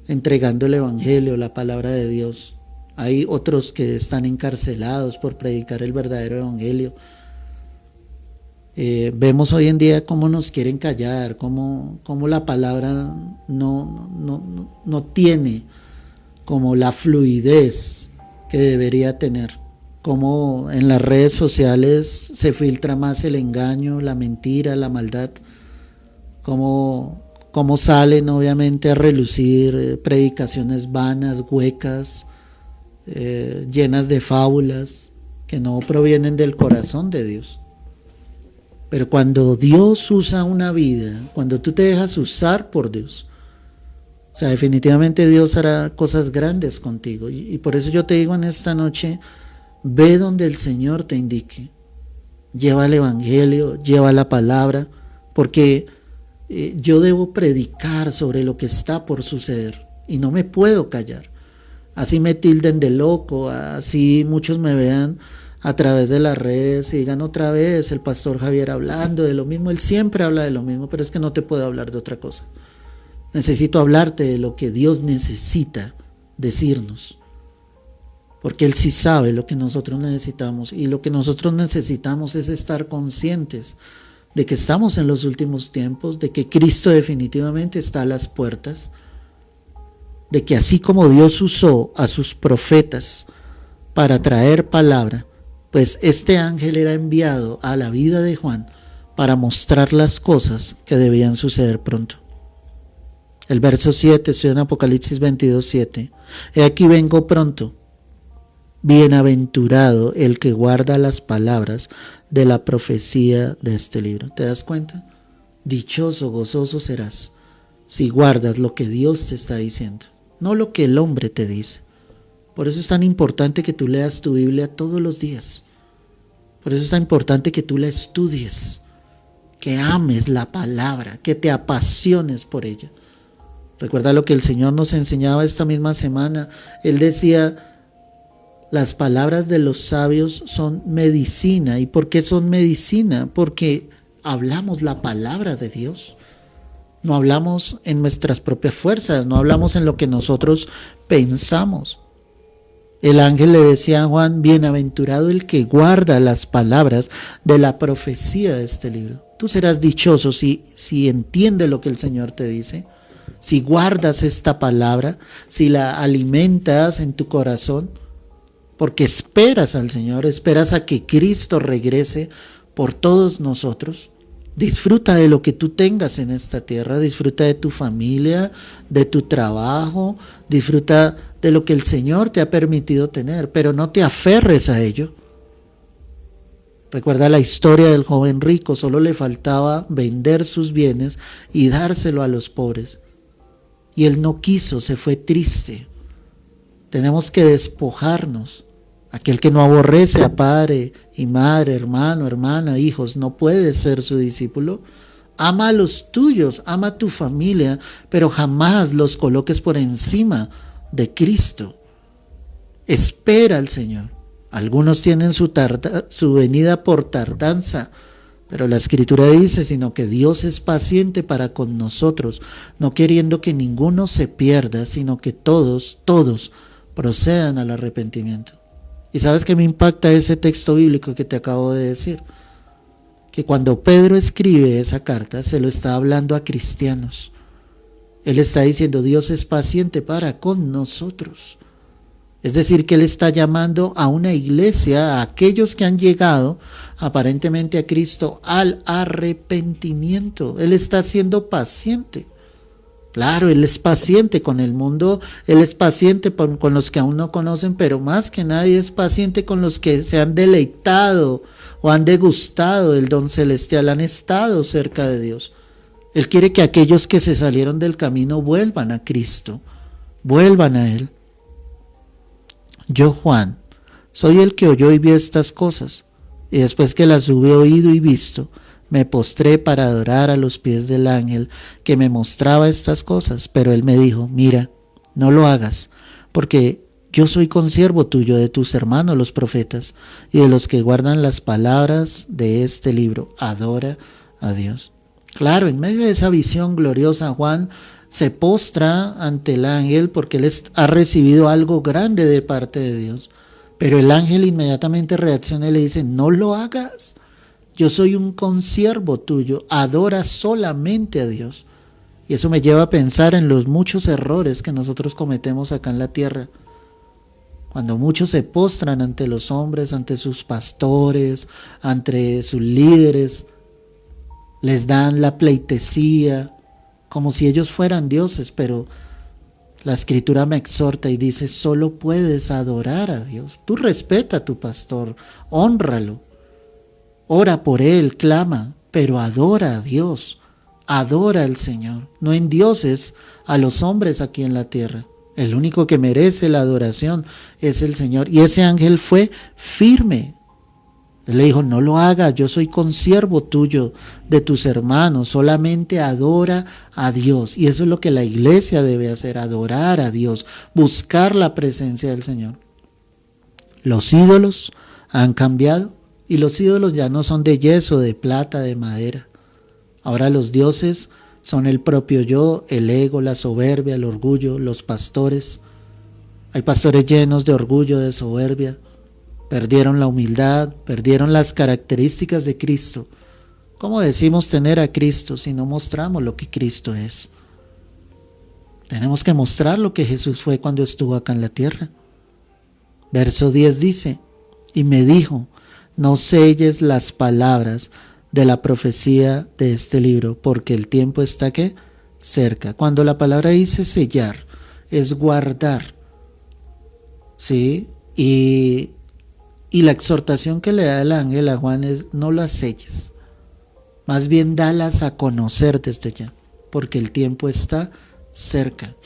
Speaker 1: entregando el Evangelio, la palabra de Dios. Hay otros que están encarcelados por predicar el verdadero Evangelio. Vemos hoy en día cómo nos quieren callar, cómo la palabra no tiene como la fluidez que debería tener. Cómo en las redes sociales se filtra más el engaño, la mentira, la maldad. Cómo salen obviamente a relucir predicaciones vanas, huecas, llenas de fábulas que no provienen del corazón de Dios. Pero cuando Dios usa una vida, cuando tú te dejas usar por Dios, o sea, definitivamente Dios hará cosas grandes contigo. Y por eso yo te digo en esta noche, ve donde el Señor te indique. Lleva el Evangelio, lleva la palabra, porque yo debo predicar sobre lo que está por suceder y no me puedo callar. Así me tilden de loco, así muchos me vean a través de las redes y digan otra vez el pastor Javier hablando de lo mismo. Él siempre habla de lo mismo, pero es que no te puedo hablar de otra cosa. Necesito hablarte de lo que Dios necesita decirnos, porque Él sí sabe lo que nosotros necesitamos, y lo que nosotros necesitamos es estar conscientes de que estamos en los últimos tiempos, de que Cristo definitivamente está a las puertas, de que así como Dios usó a sus profetas para traer palabra, pues este ángel era enviado a la vida de Juan para mostrar las cosas que debían suceder pronto. El verso 7, estoy en Apocalipsis 22:7. He aquí vengo pronto. Bienaventurado el que guarda las palabras de la profecía de este libro. ¿Te das cuenta? Dichoso, gozoso serás si guardas lo que Dios te está diciendo, no lo que el hombre te dice. Por eso es tan importante que tú leas tu Biblia todos los días. Por eso es tan importante que tú la estudies, que ames la palabra, que te apasiones por ella. Recuerda lo que el Señor nos enseñaba esta misma semana. Él decía, las palabras de los sabios son medicina. ¿Y por qué son medicina? Porque hablamos la palabra de Dios. No hablamos en nuestras propias fuerzas, no hablamos en lo que nosotros pensamos. El ángel le decía a Juan, bienaventurado el que guarda las palabras de la profecía de este libro. Tú serás dichoso si entiendes lo que el Señor te dice, si guardas esta palabra, si la alimentas en tu corazón, porque esperas al Señor, esperas a que Cristo regrese por todos nosotros. Disfruta de lo que tú tengas en esta tierra, disfruta de tu familia, de tu trabajo, disfruta de lo que el Señor te ha permitido tener, pero no te aferres a ello. Recuerda la historia del joven rico, solo le faltaba vender sus bienes y dárselo a los pobres. Y él no quiso, se fue triste. Tenemos que despojarnos. Aquel que no aborrece a padre y madre, hermano, hermana, hijos, no puede ser su discípulo. Ama a los tuyos, ama a tu familia, pero jamás los coloques por encima de Cristo. Espera al Señor. Algunos tienen su venida por tardanza, pero la Escritura dice, sino que Dios es paciente para con nosotros, no queriendo que ninguno se pierda, sino que todos procedan al arrepentimiento. ¿Y sabes qué me impacta ese texto bíblico que te acabo de decir? Que cuando Pedro escribe esa carta, se lo está hablando a cristianos. Él está diciendo, Dios es paciente para con nosotros. Es decir, que Él está llamando a una iglesia, a aquellos que han llegado aparentemente a Cristo, al arrepentimiento. Él está siendo paciente. Claro, Él es paciente con el mundo, Él es paciente con los que aún no conocen, pero más que nadie es paciente con los que se han deleitado o han degustado el don celestial, han estado cerca de Dios. Él quiere que aquellos que se salieron del camino vuelvan a Cristo, vuelvan a Él. Yo, Juan, soy el que oyó y vio estas cosas, y después que las hube oído y visto, me postré para adorar a los pies del ángel que me mostraba estas cosas, pero él me dijo, mira, no lo hagas, porque yo soy consiervo tuyo de tus hermanos los profetas y de los que guardan las palabras de este libro. Adora a Dios. Claro, en medio de esa visión gloriosa, Juan se postra ante el ángel porque él ha recibido algo grande de parte de Dios. Pero el ángel inmediatamente reacciona y le dice, no lo hagas. Yo soy un consiervo tuyo, adora solamente a Dios. Y eso me lleva a pensar en los muchos errores que nosotros cometemos acá en la tierra. Cuando muchos se postran ante los hombres, ante sus pastores, ante sus líderes, les dan la pleitesía, como si ellos fueran dioses, pero la Escritura me exhorta y dice, solo puedes adorar a Dios. Tú respeta a tu pastor, hónralo. Ora por él, clama, pero adora a Dios, adora al Señor, no endioses a los hombres aquí en la tierra. El único que merece la adoración es el Señor. Y ese ángel fue firme. Él le dijo, no lo hagas, yo soy consiervo tuyo, de tus hermanos, solamente adora a Dios. Y eso es lo que la iglesia debe hacer, adorar a Dios, buscar la presencia del Señor. Los ídolos han cambiado. Y los ídolos ya no son de yeso, de plata, de madera. Ahora los dioses son el propio yo, el ego, la soberbia, el orgullo, los pastores. Hay pastores llenos de orgullo, de soberbia. Perdieron la humildad, perdieron las características de Cristo. ¿Cómo decimos tener a Cristo si no mostramos lo que Cristo es? Tenemos que mostrar lo que Jesús fue cuando estuvo acá en la tierra. Verso 10 dice, y me dijo, no selles las palabras de la profecía de este libro, porque el tiempo está ¿qué? Cerca. Cuando la palabra dice sellar, es guardar, ¿sí? Y la exhortación que le da el ángel a Juan es, no las selles, más bien dalas a conocer desde ya, porque el tiempo está cerca.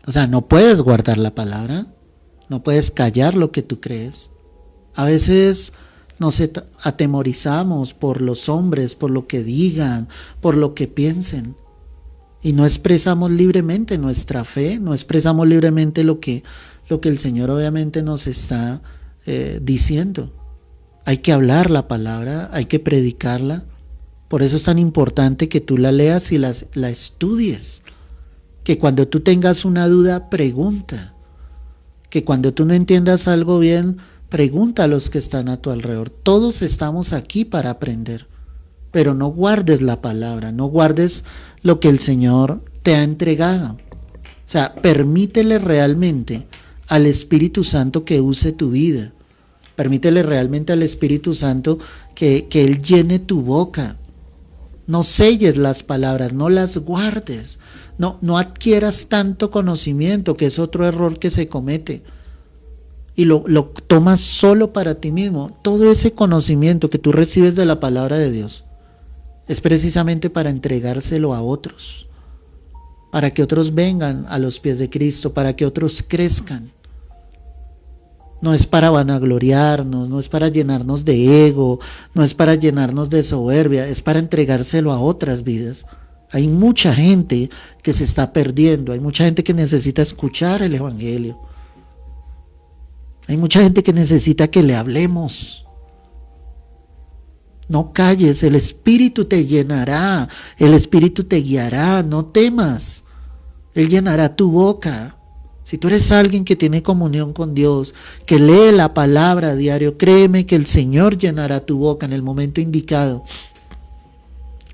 Speaker 1: O sea, no puedes guardar la palabra, no puedes callar lo que tú crees. A veces nos atemorizamos por los hombres, por lo que digan, por lo que piensen. Y no expresamos libremente nuestra fe, no expresamos libremente lo que el Señor obviamente nos está diciendo. Hay que hablar la palabra, hay que predicarla. Por eso es tan importante que tú la leas y la estudies. Que cuando tú tengas una duda, pregunta. que cuando tú no entiendas algo bien, pregunta a los que están a tu alrededor. Todos estamos aquí para aprender, pero no guardes la palabra, no guardes lo que el Señor te ha entregado. O sea, permítele realmente al Espíritu Santo que use tu vida. Permítele realmente al Espíritu Santo que Él llene tu boca. No selles las palabras, no las guardes. No adquieras tanto conocimiento, que es otro error que se comete. Y lo tomas solo para ti mismo. Todo ese conocimiento que tú recibes de la palabra de Dios es precisamente para entregárselo a otros. Para que otros vengan a los pies de Cristo, para que otros crezcan. No es para vanagloriarnos, no es para llenarnos de ego, no es para llenarnos de soberbia, es para entregárselo a otras vidas. Hay mucha gente que se está perdiendo, hay mucha gente que necesita escuchar el Evangelio. Hay mucha gente que necesita que le hablemos. No calles, el Espíritu te llenará, el Espíritu te guiará, no temas. Él llenará tu boca. Si tú eres alguien que tiene comunión con Dios, que lee la palabra a diario, créeme que el Señor llenará tu boca en el momento indicado.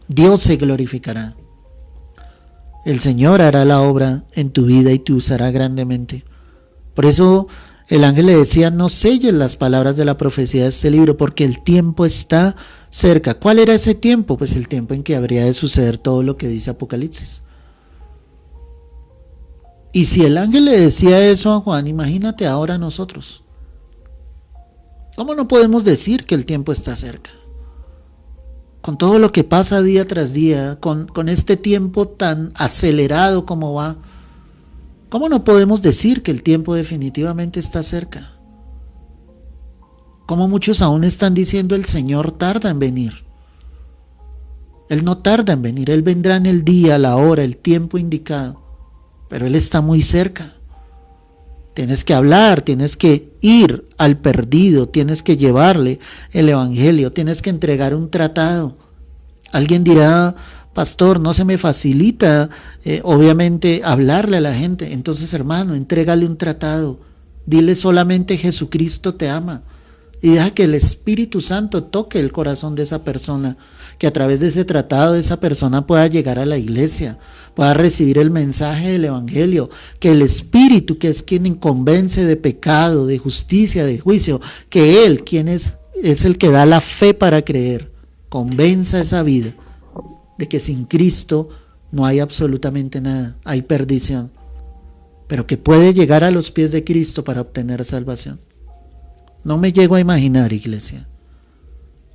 Speaker 1: Dios se glorificará. El Señor hará la obra en tu vida y te usará grandemente. Por eso el ángel le decía, no selles las palabras de la profecía de este libro, porque el tiempo está cerca. ¿Cuál era ese tiempo? Pues el tiempo en que habría de suceder todo lo que dice Apocalipsis. Y si el ángel le decía eso a Juan, imagínate ahora nosotros. ¿Cómo no podemos decir que el tiempo está cerca? Con todo lo que pasa día tras día, con este tiempo tan acelerado como va, ¿cómo no podemos decir que el tiempo definitivamente está cerca? ¿Cómo muchos aún están diciendo el Señor tarda en venir? Él no tarda en venir, Él vendrá en el día, la hora, el tiempo indicado. Pero Él está muy cerca. Tienes que hablar, tienes que ir al perdido, tienes que llevarle el Evangelio, tienes que entregar un tratado. Alguien dirá, pastor, no se me facilita, obviamente, hablarle a la gente. Entonces, hermano, entrégale un tratado. Dile solamente Jesucristo te ama. Y deja que el Espíritu Santo toque el corazón de esa persona, que a través de ese tratado esa persona pueda llegar a la iglesia, pueda recibir el mensaje del Evangelio, que el Espíritu, que es quien convence de pecado, de justicia, de juicio, que Él, quien es el que da la fe para creer, convenza esa vida de que sin Cristo no hay absolutamente nada, hay perdición, pero que puede llegar a los pies de Cristo para obtener salvación. No me llego a imaginar, iglesia,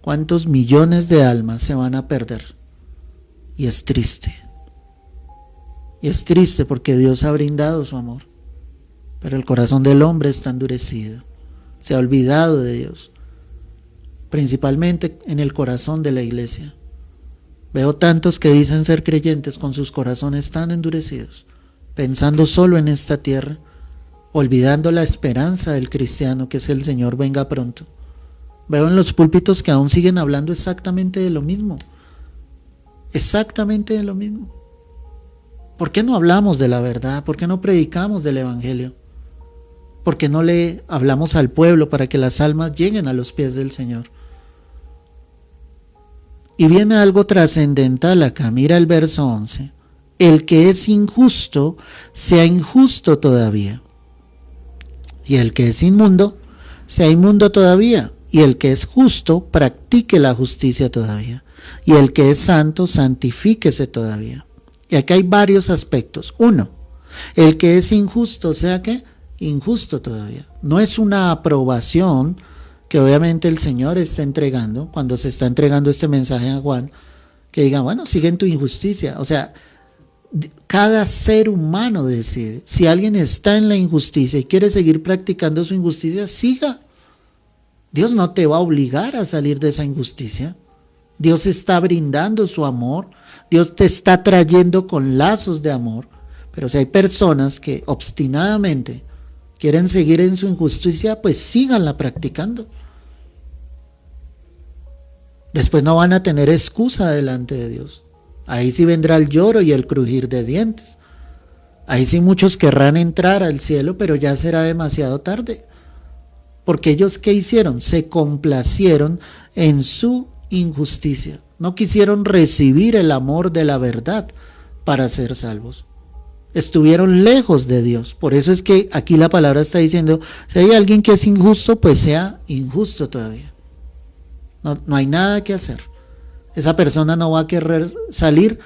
Speaker 1: cuántos millones de almas se van a perder. Y es triste. Y es triste porque Dios ha brindado su amor, pero el corazón del hombre está endurecido. Se ha olvidado de Dios, principalmente en el corazón de la iglesia. Veo tantos que dicen ser creyentes con sus corazones tan endurecidos, pensando solo en esta tierra, olvidando la esperanza del cristiano, que es el Señor venga pronto. Veo en los púlpitos que aún siguen hablando exactamente de lo mismo. Exactamente de lo mismo. ¿Por qué no hablamos de la verdad? ¿Por qué no predicamos del Evangelio? ¿Por qué no le hablamos al pueblo para que las almas lleguen a los pies del Señor? Y viene algo trascendental acá. Mira el verso 11. El que es injusto, sea injusto todavía. Y el que es inmundo, sea inmundo todavía. Y el que es justo, practique la justicia todavía. Y el que es santo, santifíquese todavía. Y aquí hay varios aspectos. Uno, el que es injusto, sea que injusto todavía. No es una aprobación que obviamente el Señor está entregando, cuando se está entregando este mensaje a Juan, que diga, bueno, sigue en tu injusticia. O sea, cada ser humano decide. Si alguien está en la injusticia y quiere seguir practicando su injusticia, siga. Dios no te va a obligar a salir de esa injusticia. Dios está brindando su amor. Dios te está trayendo con lazos de amor. Pero si hay personas que obstinadamente quieren seguir en su injusticia, pues síganla practicando. Después no van a tener excusa delante de Dios. Ahí sí vendrá el lloro y el crujir de dientes. Ahí sí muchos querrán entrar al cielo, pero ya será demasiado tarde. Porque ellos, ¿qué hicieron? Se complacieron en su injusticia. No quisieron recibir el amor de la verdad para ser salvos. Estuvieron lejos de Dios. Por eso es que aquí la palabra está diciendo, si hay alguien que es injusto, pues sea injusto todavía. No hay nada que hacer. Esa persona no va a querer salir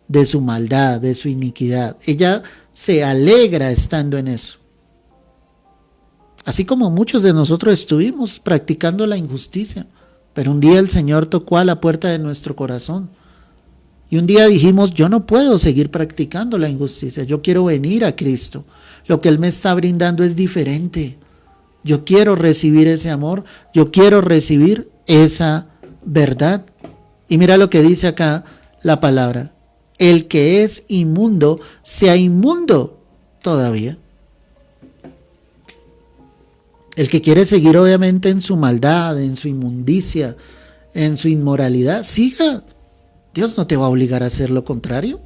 Speaker 1: de su maldad, de su iniquidad. Ella se alegra estando en eso. Así como muchos de nosotros estuvimos practicando la injusticia, pero un día el Señor tocó a la puerta de nuestro corazón. Y un día dijimos, yo no puedo seguir practicando la injusticia, yo quiero venir a Cristo. Lo que Él me está brindando es diferente. Yo quiero recibir ese amor, yo quiero recibir esa verdad. Y mira lo que dice acá la palabra. El que es inmundo, sea inmundo todavía. El que quiere seguir obviamente en su maldad, en su inmundicia, en su inmoralidad, siga. Dios no te va a obligar a hacer lo contrario.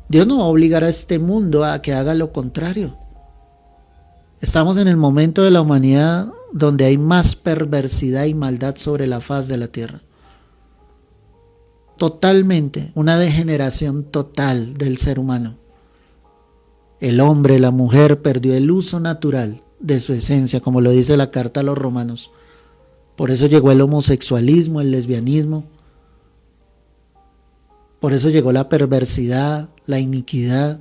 Speaker 1: Dios no va a obligar a este mundo a que haga lo contrario. Estamos en el momento de la humanidad donde hay más perversidad y maldad sobre la faz de la tierra. Totalmente, una degeneración total del ser humano. El hombre, la mujer perdió el uso natural de su esencia, como lo dice la carta a los romanos. Por eso llegó el homosexualismo, el lesbianismo. Por eso llegó la perversidad, la iniquidad.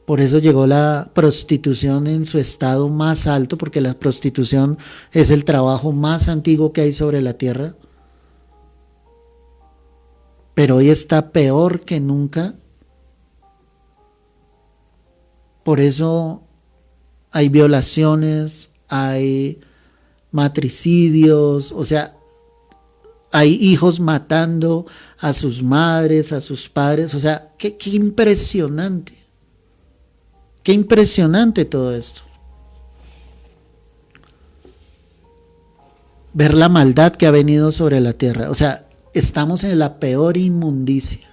Speaker 1: Por eso llegó la prostitución en su estado más alto, porque la prostitución es el trabajo más antiguo que hay sobre la tierra. Pero hoy está peor que nunca. Por eso hay violaciones, hay matricidios, o sea, hay hijos matando a sus madres, a sus padres, o sea, qué impresionante. Qué impresionante todo esto. Ver la maldad que ha venido sobre la tierra, o sea, estamos en la peor inmundicia.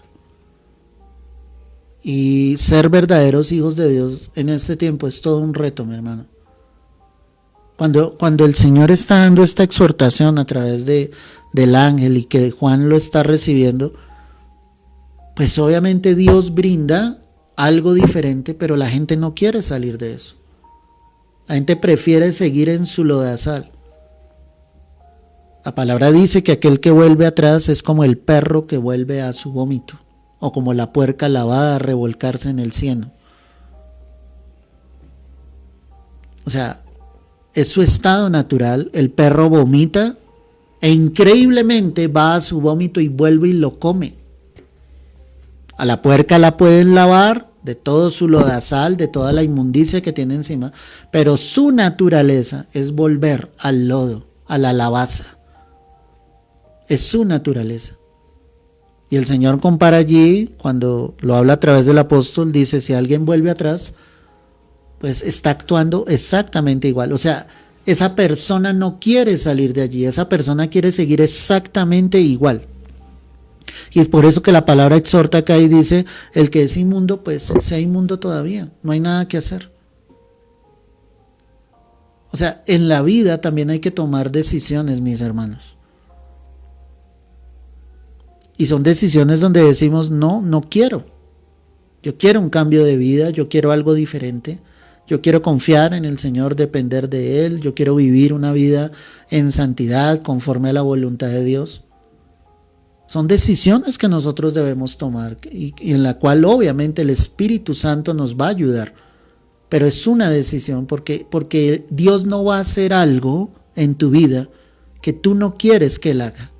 Speaker 1: Y ser verdaderos hijos de Dios en este tiempo es todo un reto, mi hermano. Cuando el Señor está dando esta exhortación a través del ángel y que Juan lo está recibiendo, pues obviamente Dios brinda algo diferente, pero la gente no quiere salir de eso. La gente prefiere seguir en su lodazal. La palabra dice que aquel que vuelve atrás es como el perro que vuelve a su vómito, o como la puerca lavada a revolcarse en el cieno. O sea, es su estado natural. El perro vomita e increíblemente va a su vómito y vuelve y lo come. A la puerca la pueden lavar de todo su lodazal, de toda la inmundicia que tiene encima, pero su naturaleza es volver al lodo, a la lavaza. Es su naturaleza. Y el Señor compara allí, cuando lo habla a través del apóstol, dice, si alguien vuelve atrás, pues está actuando exactamente igual. O sea, esa persona no quiere salir de allí, esa persona quiere seguir exactamente igual. Y es por eso que la palabra exhorta acá y dice, el que es inmundo, pues sea inmundo todavía, no hay nada que hacer. O sea, en la vida también hay que tomar decisiones, mis hermanos. Y son decisiones donde decimos, no quiero. Yo quiero un cambio de vida, yo quiero algo diferente. Yo quiero confiar en el Señor, depender de Él. Yo quiero vivir una vida en santidad, conforme a la voluntad de Dios. Son decisiones que nosotros debemos tomar y en la cual obviamente el Espíritu Santo nos va a ayudar. Pero es una decisión porque Dios no va a hacer algo en tu vida que tú no quieres que Él haga.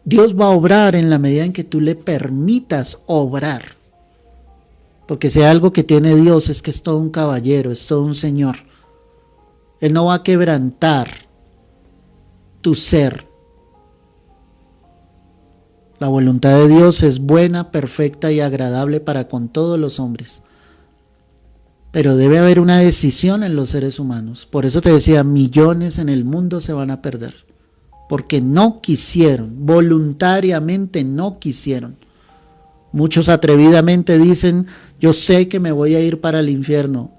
Speaker 1: Dios va a obrar en la medida en que tú le permitas obrar. Porque si hay algo que tiene Dios es que es todo un caballero, es todo un Señor. Él no va a quebrantar tu ser. La voluntad de Dios es buena, perfecta y agradable para con todos los hombres. Pero debe haber una decisión en los seres humanos. Por eso te decía, millones en el mundo se van a perder. Porque no quisieron, voluntariamente no quisieron. Muchos atrevidamente dicen, yo sé que me voy a ir para el infierno.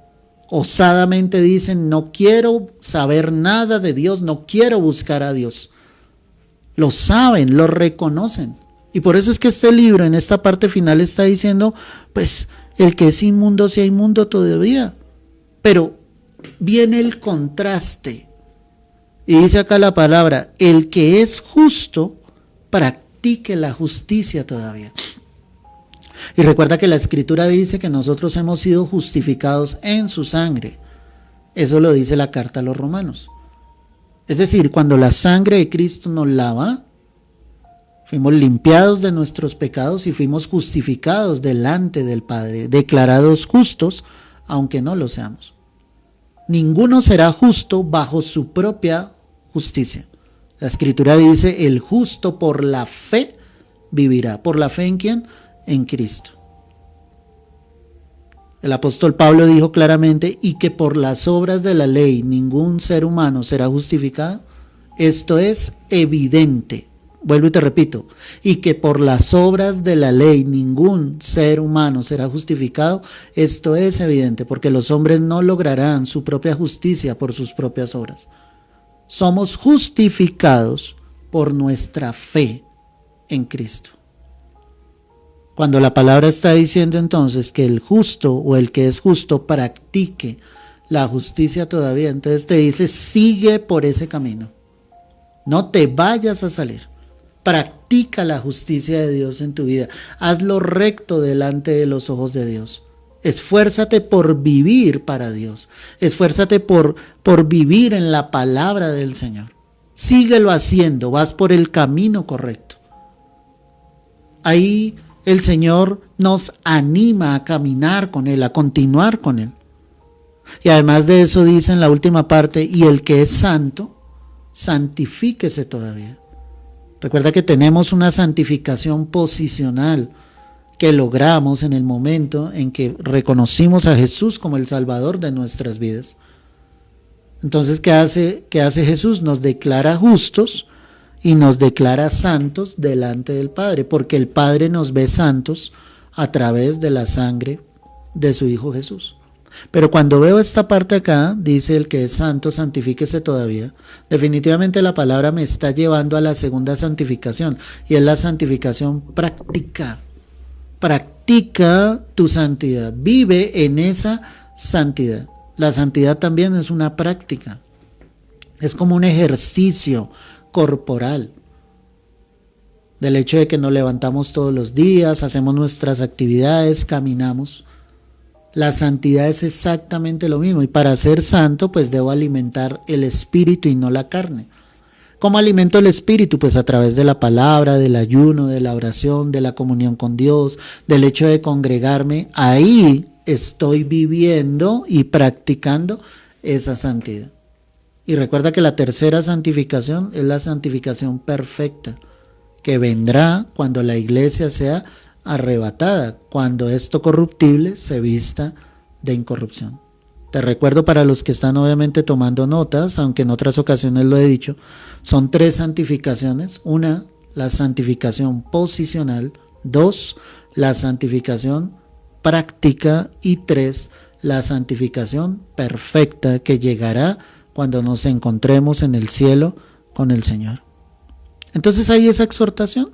Speaker 1: Osadamente dicen, no quiero saber nada de Dios, no quiero buscar a Dios. Lo saben, lo reconocen. Y por eso es que este libro en esta parte final está diciendo, pues el que es inmundo sea inmundo todavía. Pero viene el contraste. Y dice acá la palabra, el que es justo, practique la justicia todavía. Y recuerda que la Escritura dice que nosotros hemos sido justificados en su sangre. Eso lo dice la carta a los Romanos. Es decir, cuando la sangre de Cristo nos lava, fuimos limpiados de nuestros pecados y fuimos justificados delante del Padre, declarados justos, aunque no lo seamos. Ninguno será justo bajo su propia justicia. La Escritura dice, el justo por la fe vivirá. ¿Por la fe en quién? En Cristo. El apóstol Pablo dijo claramente, y que por las obras de la ley ningún ser humano será justificado. Esto es evidente. Vuelvo y te repito, y que por las obras de la ley ningún ser humano será justificado. Esto es evidente, porque los hombres no lograrán su propia justicia por sus propias obras. Somos justificados por nuestra fe en Cristo. Cuando la palabra está diciendo entonces que el justo o el que es justo practique la justicia todavía, entonces te dice, sigue por ese camino. No te vayas a salir. Practica la justicia de Dios en tu vida. Hazlo recto delante de los ojos de Dios. Esfuérzate por vivir para Dios. Esfuérzate por vivir en la palabra del Señor. Síguelo haciendo, vas por el camino correcto. Ahí el Señor nos anima a caminar con Él, a continuar con Él. Y además de eso dice en la última parte, y el que es santo, santifíquese todavía. Recuerda que tenemos una santificación posicional que logramos en el momento en que reconocimos a Jesús como el Salvador de nuestras vidas. Entonces, ¿qué hace Jesús? Nos declara justos y nos declara santos delante del Padre, porque el Padre nos ve santos a través de la sangre de su Hijo Jesús. Pero cuando veo esta parte acá, dice el que es santo, santifíquese todavía. Definitivamente la palabra me está llevando a la segunda santificación, y es la santificación práctica. Practica tu santidad, vive en esa santidad. La santidad también es una práctica, es como un ejercicio corporal, del hecho de que nos levantamos todos los días, hacemos nuestras actividades, caminamos. La santidad es exactamente lo mismo, y para ser santo pues debo alimentar el espíritu y no la carne. ¿Cómo alimento el espíritu? Pues a través de la palabra, del ayuno, de la oración, de la comunión con Dios, del hecho de congregarme. Ahí estoy viviendo y practicando esa santidad. Y recuerda que la tercera santificación es la santificación perfecta, que vendrá cuando la iglesia sea arrebatada, cuando esto corruptible se vista de incorrupción. Te recuerdo, para los que están obviamente tomando notas, aunque en otras ocasiones lo he dicho, son 3 santificaciones. 1, la santificación posicional. 2, la santificación práctica. Y 3, la santificación perfecta, que llegará cuando nos encontremos en el cielo con el Señor. Entonces hay esa exhortación.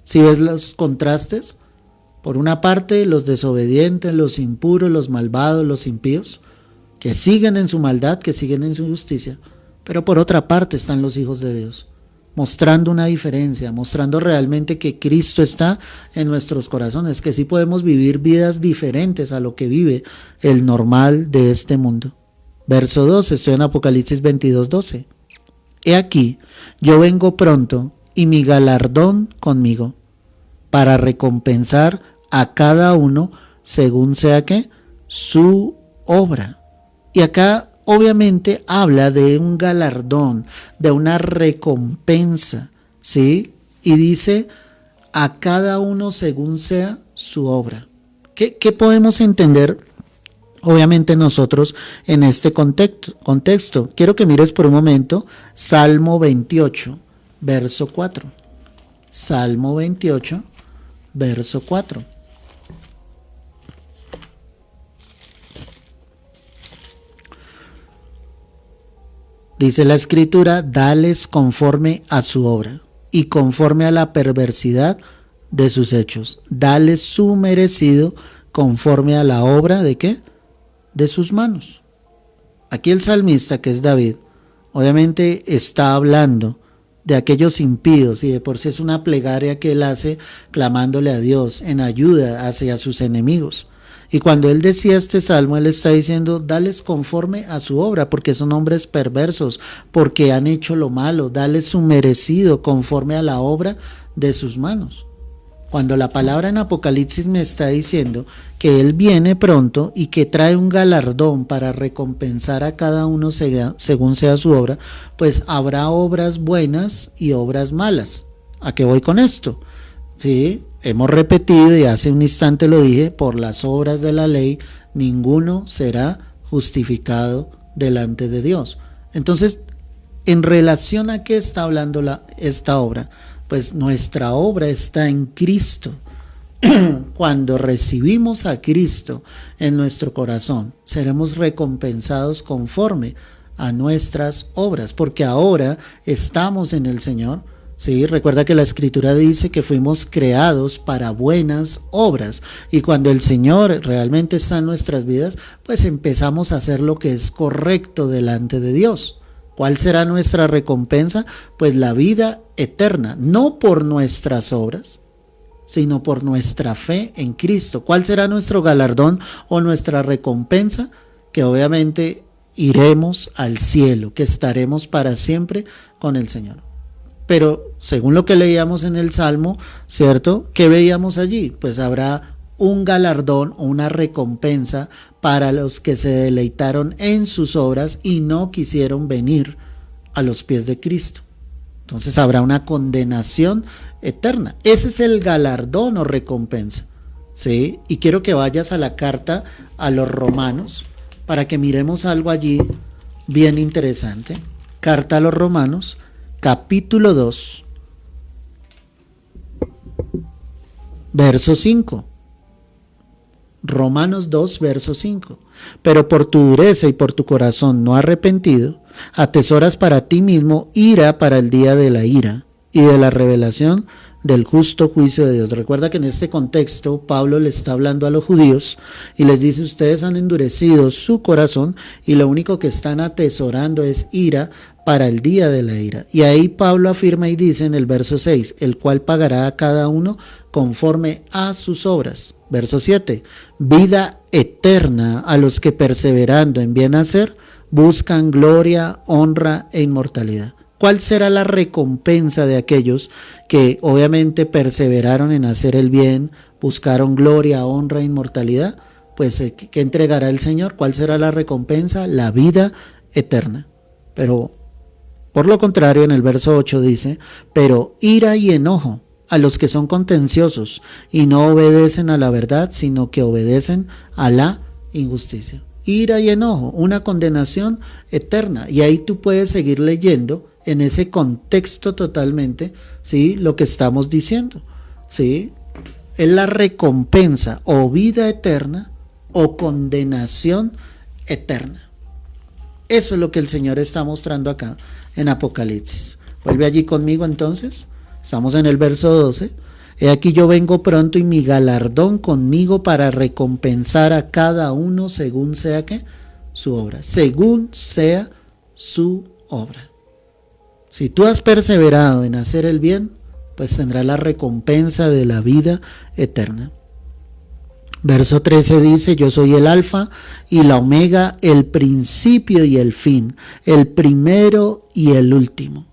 Speaker 1: Si ves los contrastes, por una parte los desobedientes, los impuros, los malvados, los impíos, que siguen en su maldad, que siguen en su injusticia, pero por otra parte están los hijos de Dios, mostrando una diferencia, mostrando realmente que Cristo está en nuestros corazones, que sí podemos vivir vidas diferentes a lo que vive el normal de este mundo. Verso 2, estoy en Apocalipsis 22:12. He aquí, yo vengo pronto, y mi galardón conmigo, para recompensar a cada uno según sea que su obra. Y acá obviamente habla de un galardón, de una recompensa, ¿sí? Y dice a cada uno según sea su obra. ¿Qué podemos entender obviamente nosotros en este contexto? Quiero que mires por un momento Salmo 28, verso 4. Salmo 28, verso 4. Dice la Escritura, dales conforme a su obra y conforme a la perversidad de sus hechos. Dales su merecido conforme a la obra ¿de qué? De sus manos. Aquí el salmista, que es David, obviamente está hablando de aquellos impíos, y de por sí es una plegaria que él hace clamándole a Dios en ayuda hacia sus enemigos. Y cuando él decía este salmo, él está diciendo, dales conforme a su obra, porque son hombres perversos, porque han hecho lo malo, dales su merecido conforme a la obra de sus manos. Cuando la palabra en Apocalipsis me está diciendo que Él viene pronto y que trae un galardón para recompensar a cada uno según sea su obra, pues habrá obras buenas y obras malas. ¿A qué voy con esto? Sí, hemos repetido y hace un instante lo dije, por las obras de la ley ninguno será justificado delante de Dios. Entonces, ¿en relación a qué está hablando esta obra? Pues nuestra obra está en Cristo. Cuando recibimos a Cristo en nuestro corazón, seremos recompensados conforme a nuestras obras, porque ahora estamos en el Señor. Sí, recuerda que la Escritura dice que fuimos creados para buenas obras, y cuando el Señor realmente está en nuestras vidas, pues empezamos a hacer lo que es correcto delante de Dios. ¿Cuál será nuestra recompensa? Pues la vida eterna, no por nuestras obras, sino por nuestra fe en Cristo. ¿Cuál será nuestro galardón o nuestra recompensa? Que obviamente iremos al cielo, que estaremos para siempre con el Señor. Pero según lo que leíamos en el Salmo, ¿cierto? ¿Qué veíamos allí? Pues habrá un galardón o una recompensa para los que se deleitaron en sus obras y no quisieron venir a los pies de Cristo. Entonces habrá una condenación eterna. Ese es el galardón o recompensa, ¿sí? Y quiero que vayas a la carta a los Romanos para que miremos algo allí bien interesante. Carta a los Romanos, capítulo 2, verso 5. Romanos 2, verso 5. Pero por tu dureza y por tu corazón no arrepentido, atesoras para ti mismo ira para el día de la ira y de la revelación del justo juicio de Dios. Recuerda que en este contexto Pablo le está hablando a los judíos y les dice, ustedes han endurecido su corazón y lo único que están atesorando es ira para el día de la ira. Y ahí Pablo afirma y dice en el verso 6, el cual pagará a cada uno conforme a sus obras. Verso 7, vida eterna a los que perseverando en bien hacer buscan gloria, honra e inmortalidad. ¿Cuál será la recompensa de aquellos que obviamente perseveraron en hacer el bien, buscaron gloria, honra e inmortalidad? Pues ¿qué entregará el Señor? ¿Cuál será la recompensa? La vida eterna. Pero por lo contrario, en el verso 8 dice, pero ira y enojo a los que son contenciosos y no obedecen a la verdad, sino que obedecen a la injusticia. Ira y enojo, una condenación eterna. Y ahí tú puedes seguir leyendo en ese contexto totalmente, ¿sí? Lo que estamos diciendo, ¿sí? Es la recompensa o vida eterna o condenación eterna. Eso es lo que el Señor está mostrando acá en Apocalipsis. Vuelve allí conmigo entonces. Estamos en el verso 12. He aquí yo vengo pronto y mi galardón conmigo para recompensar a cada uno según sea ¿qué? Su obra. Según sea su obra. Si tú has perseverado en hacer el bien, pues tendrás la recompensa de la vida eterna. Verso 13 dice, yo soy el alfa y la omega, el principio y el fin, el primero y el último.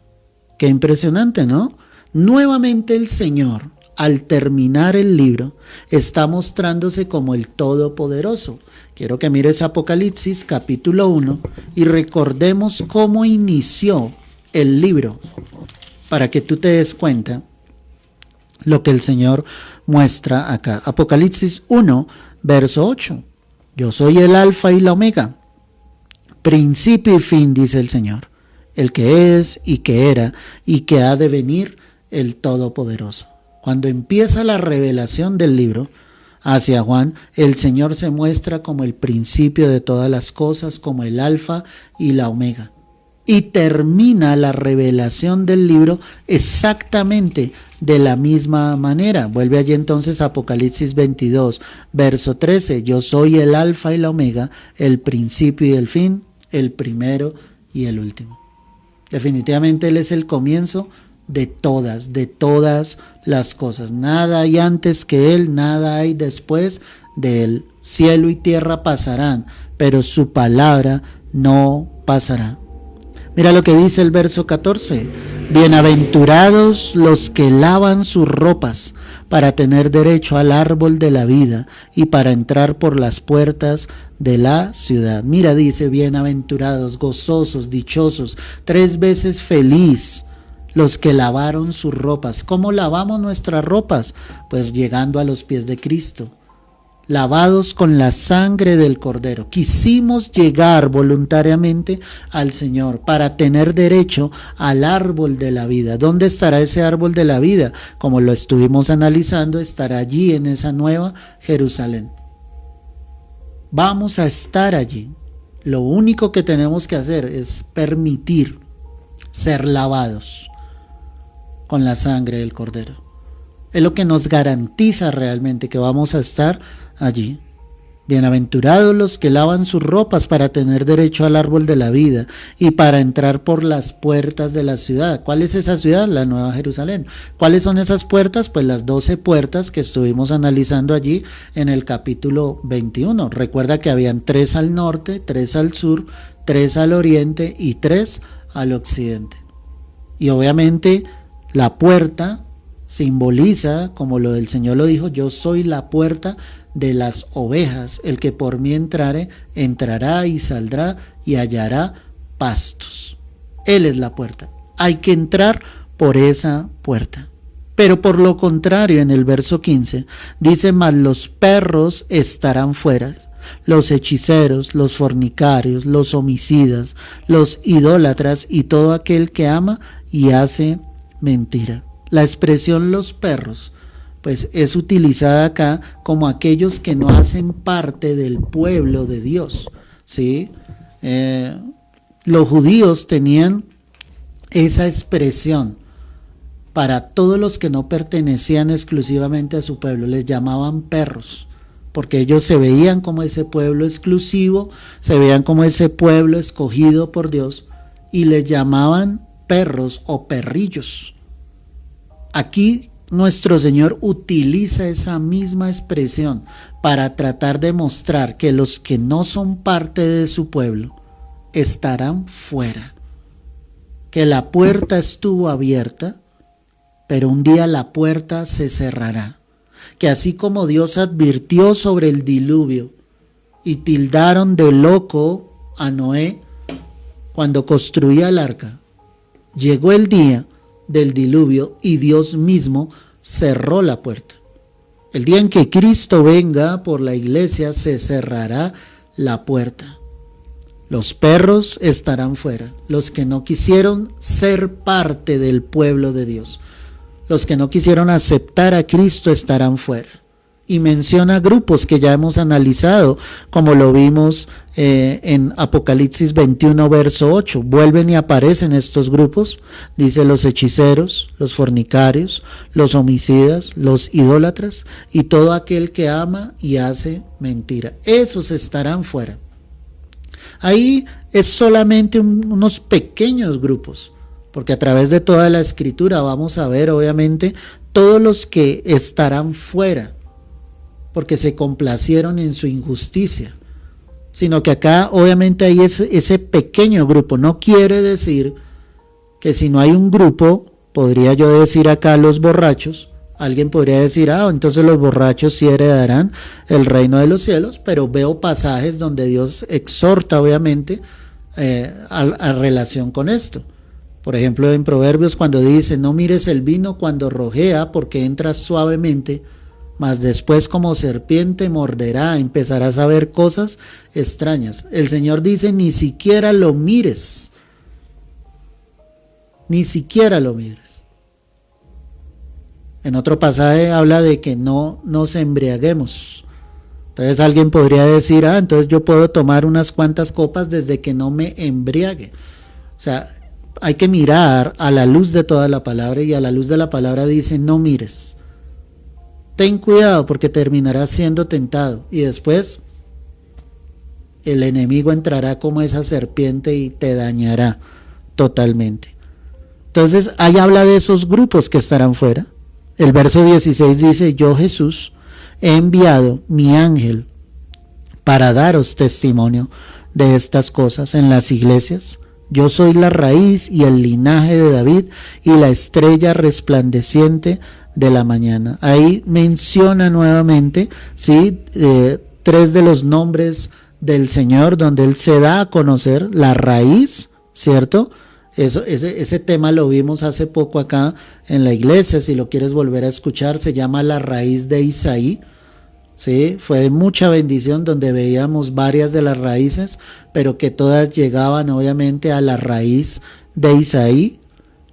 Speaker 1: Qué impresionante, ¿no? Nuevamente el Señor, al terminar el libro, está mostrándose como el Todopoderoso. Quiero que mires Apocalipsis capítulo 1 y recordemos cómo inició el libro, para que tú te des cuenta lo que el Señor muestra acá. Apocalipsis 1, verso 8. Yo soy el alfa y la omega, principio y fin, dice el Señor, el que es y que era y que ha de venir, el Todopoderoso. Cuando empieza la revelación del libro hacia Juan, el Señor se muestra como el principio de todas las cosas, como el alfa y la omega. Y termina la revelación del libro exactamente de la misma manera. Vuelve allí entonces a Apocalipsis 22, verso 13. Yo soy el alfa y la omega, el principio y el fin, el primero y el último. Definitivamente Él es el comienzo de todas las cosas. Nada hay antes que Él, nada hay después de Él. Cielo y tierra pasarán, pero su palabra no pasará. Mira lo que dice el verso 14. Bienaventurados los que lavan sus ropas para tener derecho al árbol de la vida y para entrar por las puertas de la ciudad. Mira, dice, bienaventurados, gozosos, dichosos, 3 veces feliz los que lavaron sus ropas. ¿Cómo lavamos nuestras ropas? Pues llegando a los pies de Cristo, lavados con la sangre del Cordero. Quisimos llegar voluntariamente al Señor para tener derecho al árbol de la vida. ¿Dónde estará ese árbol de la vida? Como lo estuvimos analizando, estará allí en esa nueva Jerusalén. Vamos a estar allí. Lo único que tenemos que hacer es permitir ser lavados con la sangre del Cordero. Es lo que nos garantiza realmente que vamos a estar allí. Bienaventurados los que lavan sus ropas para tener derecho al árbol de la vida y para entrar por las puertas de la ciudad. ¿Cuál es esa ciudad? La Nueva Jerusalén. ¿Cuáles son esas puertas? Pues las 12 puertas que estuvimos analizando allí en el capítulo 21. Recuerda que habían 3 al norte, 3 al sur, 3 al oriente y 3 al occidente. Y obviamente la puerta simboliza, como lo del Señor lo dijo, yo soy la puerta de las ovejas, el que por mí entrare, entrará y saldrá y hallará pastos. Él es la puerta, hay que entrar por esa puerta. Pero por lo contrario, en el verso 15, dice, mas los perros estarán fuera, los hechiceros, los fornicarios, los homicidas, los idólatras y todo aquel que ama y hace mentira. La expresión los perros pues es utilizada acá como aquellos que no hacen parte del pueblo de Dios, ¿sí? Los judíos tenían esa expresión para todos los que no pertenecían exclusivamente a su pueblo, les llamaban perros, porque ellos se veían como ese pueblo exclusivo, se veían como ese pueblo escogido por Dios y les llamaban perros o perrillos. Aquí nuestro Señor utiliza esa misma expresión para tratar de mostrar que los que no son parte de su pueblo estarán fuera, que la puerta estuvo abierta, pero un día la puerta se cerrará, que así como Dios advirtió sobre el diluvio y tildaron de loco a Noé cuando construía el arca, llegó el día del diluvio y Dios mismo cerró la puerta. El día en que Cristo venga por la iglesia se cerrará la puerta. Los perros estarán fuera, los que no quisieron ser parte del pueblo de Dios, los que no quisieron aceptar a Cristo estarán fuera. Y menciona grupos que ya hemos analizado, como lo vimos en Apocalipsis 21, verso 8. Vuelven y aparecen estos grupos, dice los hechiceros, los fornicarios, los homicidas, los idólatras y todo aquel que ama y hace mentira. Esos estarán fuera. Ahí es solamente unos pequeños grupos, porque a través de toda la escritura vamos a ver obviamente todos los que estarán fuera, porque se complacieron en su injusticia, sino que acá obviamente hay ese pequeño grupo. No quiere decir que si no hay un grupo, podría yo decir acá los borrachos, alguien podría decir, entonces los borrachos sí heredarán el reino de los cielos, pero veo pasajes donde Dios exhorta obviamente a relación con esto. Por ejemplo, en Proverbios cuando dice, no mires el vino cuando rojea porque entra suavemente, mas después como serpiente morderá, empezarás a ver cosas extrañas. El Señor dice, ni siquiera lo mires, ni siquiera lo mires. En otro pasaje habla de que no nos embriaguemos. Entonces alguien podría decir, entonces yo puedo tomar unas cuantas copas desde que no me embriague. O sea, hay que mirar a la luz de toda la palabra, y a la luz de la palabra dice: no mires. Ten cuidado porque terminarás siendo tentado, y después el enemigo entrará como esa serpiente y te dañará totalmente. Entonces ahí habla de esos grupos que estarán fuera. El verso 16 dice: yo, Jesús, he enviado mi ángel para daros testimonio de estas cosas en las iglesias. Yo soy la raíz y el linaje de David y la estrella resplandeciente de la mañana. Ahí menciona nuevamente, ¿sí? 3 de los nombres del Señor, donde Él se da a conocer: la raíz, ¿cierto? Ese tema lo vimos hace poco acá en la iglesia. Si lo quieres volver a escuchar, se llama La raíz de Isaí. Sí, fue de mucha bendición, donde veíamos varias de las raíces, pero que todas llegaban obviamente a la raíz de Isaí,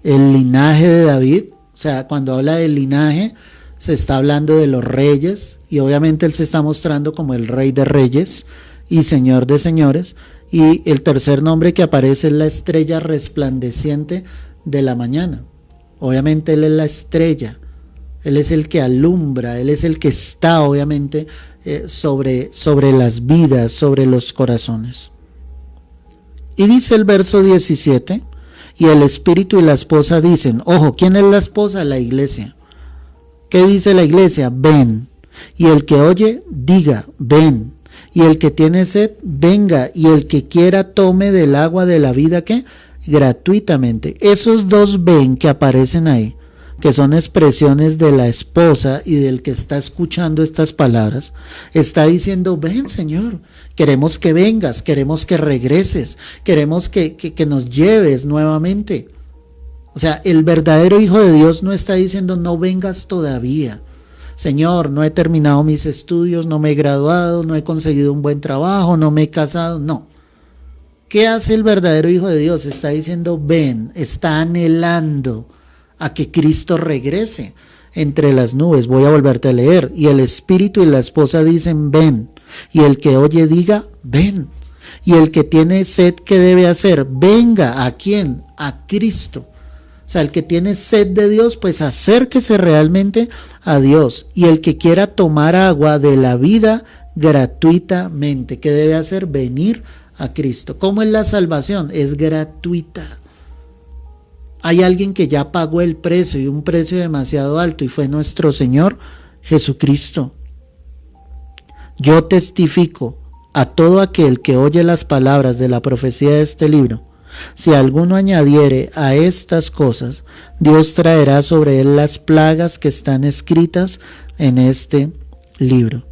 Speaker 1: el linaje de David. O sea, cuando habla del linaje, se está hablando de los reyes, y obviamente Él se está mostrando como el Rey de Reyes y Señor de Señores. Y el tercer nombre que aparece es la estrella resplandeciente de la mañana. Obviamente Él es la estrella, Él es el que alumbra, Él es el que está obviamente sobre las vidas, sobre los corazones. Y dice el verso 17, y el espíritu y la esposa dicen, ojo, ¿quién es la esposa? La iglesia. ¿Qué dice la iglesia? Ven. Y el que oye, diga, ven. Y el que tiene sed, venga, y el que quiera tome del agua de la vida, ¿qué? Gratuitamente. Esos dos ven que aparecen ahí, que son expresiones de la esposa y del que está escuchando estas palabras, está diciendo: ven, Señor, queremos que vengas, queremos que regreses, queremos que nos lleves nuevamente. O sea, el verdadero Hijo de Dios no está diciendo: no vengas todavía. Señor, no he terminado mis estudios, no me he graduado, no he conseguido un buen trabajo, no me he casado. No. ¿Qué hace el verdadero Hijo de Dios? Está diciendo: ven, está anhelando a que Cristo regrese entre las nubes. Voy a volverte a leer. Y el espíritu y la esposa dicen: ven. Y el que oye diga: ven. Y el que tiene sed, ¿qué debe hacer? Venga. ¿A quién? A Cristo. O sea, el que tiene sed de Dios, pues acérquese realmente a Dios. Y el que quiera tomar agua de la vida gratuitamente, ¿qué debe hacer? Venir a Cristo. ¿Cómo es la salvación? Es gratuita. Hay alguien que ya pagó el precio, y un precio demasiado alto, y fue nuestro Señor Jesucristo. Yo testifico a todo aquel que oye las palabras de la profecía de este libro: si alguno añadiere a estas cosas, Dios traerá sobre él las plagas que están escritas en este libro.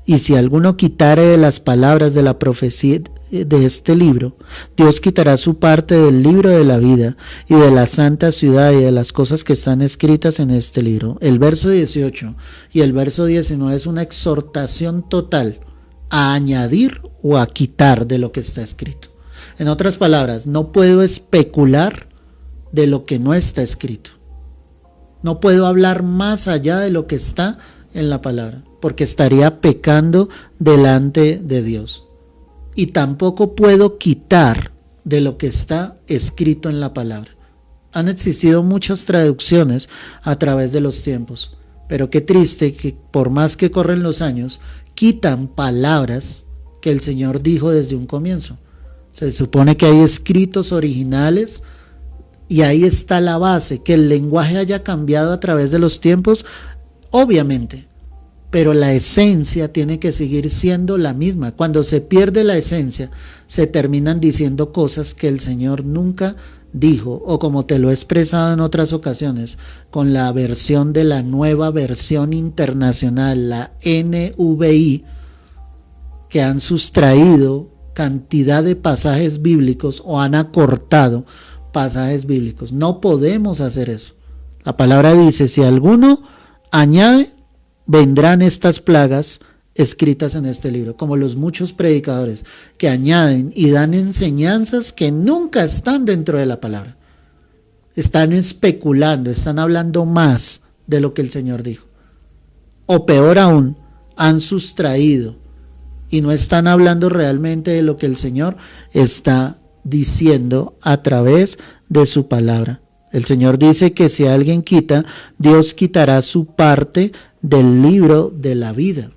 Speaker 1: Y si alguno quitare de las palabras de la profecía de este libro, Dios quitará su parte del libro de la vida y de la santa ciudad y de las cosas que están escritas en este libro. El verso 18 y el verso 19 es una exhortación total a añadir o a quitar de lo que está escrito. En otras palabras, no puedo especular de lo que no está escrito. No puedo hablar más allá de lo que está en la palabra, porque estaría pecando delante de Dios. Y tampoco puedo quitar de lo que está escrito en la palabra. Han existido muchas traducciones a través de los tiempos, pero qué triste que por más que corren los años, quitan palabras que el Señor dijo desde un comienzo. Se supone que hay escritos originales y ahí está la base. Que el lenguaje haya cambiado a través de los tiempos, obviamente, pero la esencia tiene que seguir siendo la misma. Cuando se pierde la esencia, se terminan diciendo cosas que el Señor nunca dijo, o como te lo he expresado en otras ocasiones, con la versión de la nueva versión internacional, la NVI, que han sustraído cantidad de pasajes bíblicos o han acortado pasajes bíblicos. No podemos hacer eso. La palabra dice: si alguno añade, vendrán estas plagas escritas en este libro. Como los muchos predicadores que añaden y dan enseñanzas que nunca están dentro de la palabra. Están especulando, están hablando más de lo que el Señor dijo. O peor aún, han sustraído y no están hablando realmente de lo que el Señor está diciendo a través de su palabra. El Señor dice que si alguien quita, Dios quitará su parte del libro de la vida.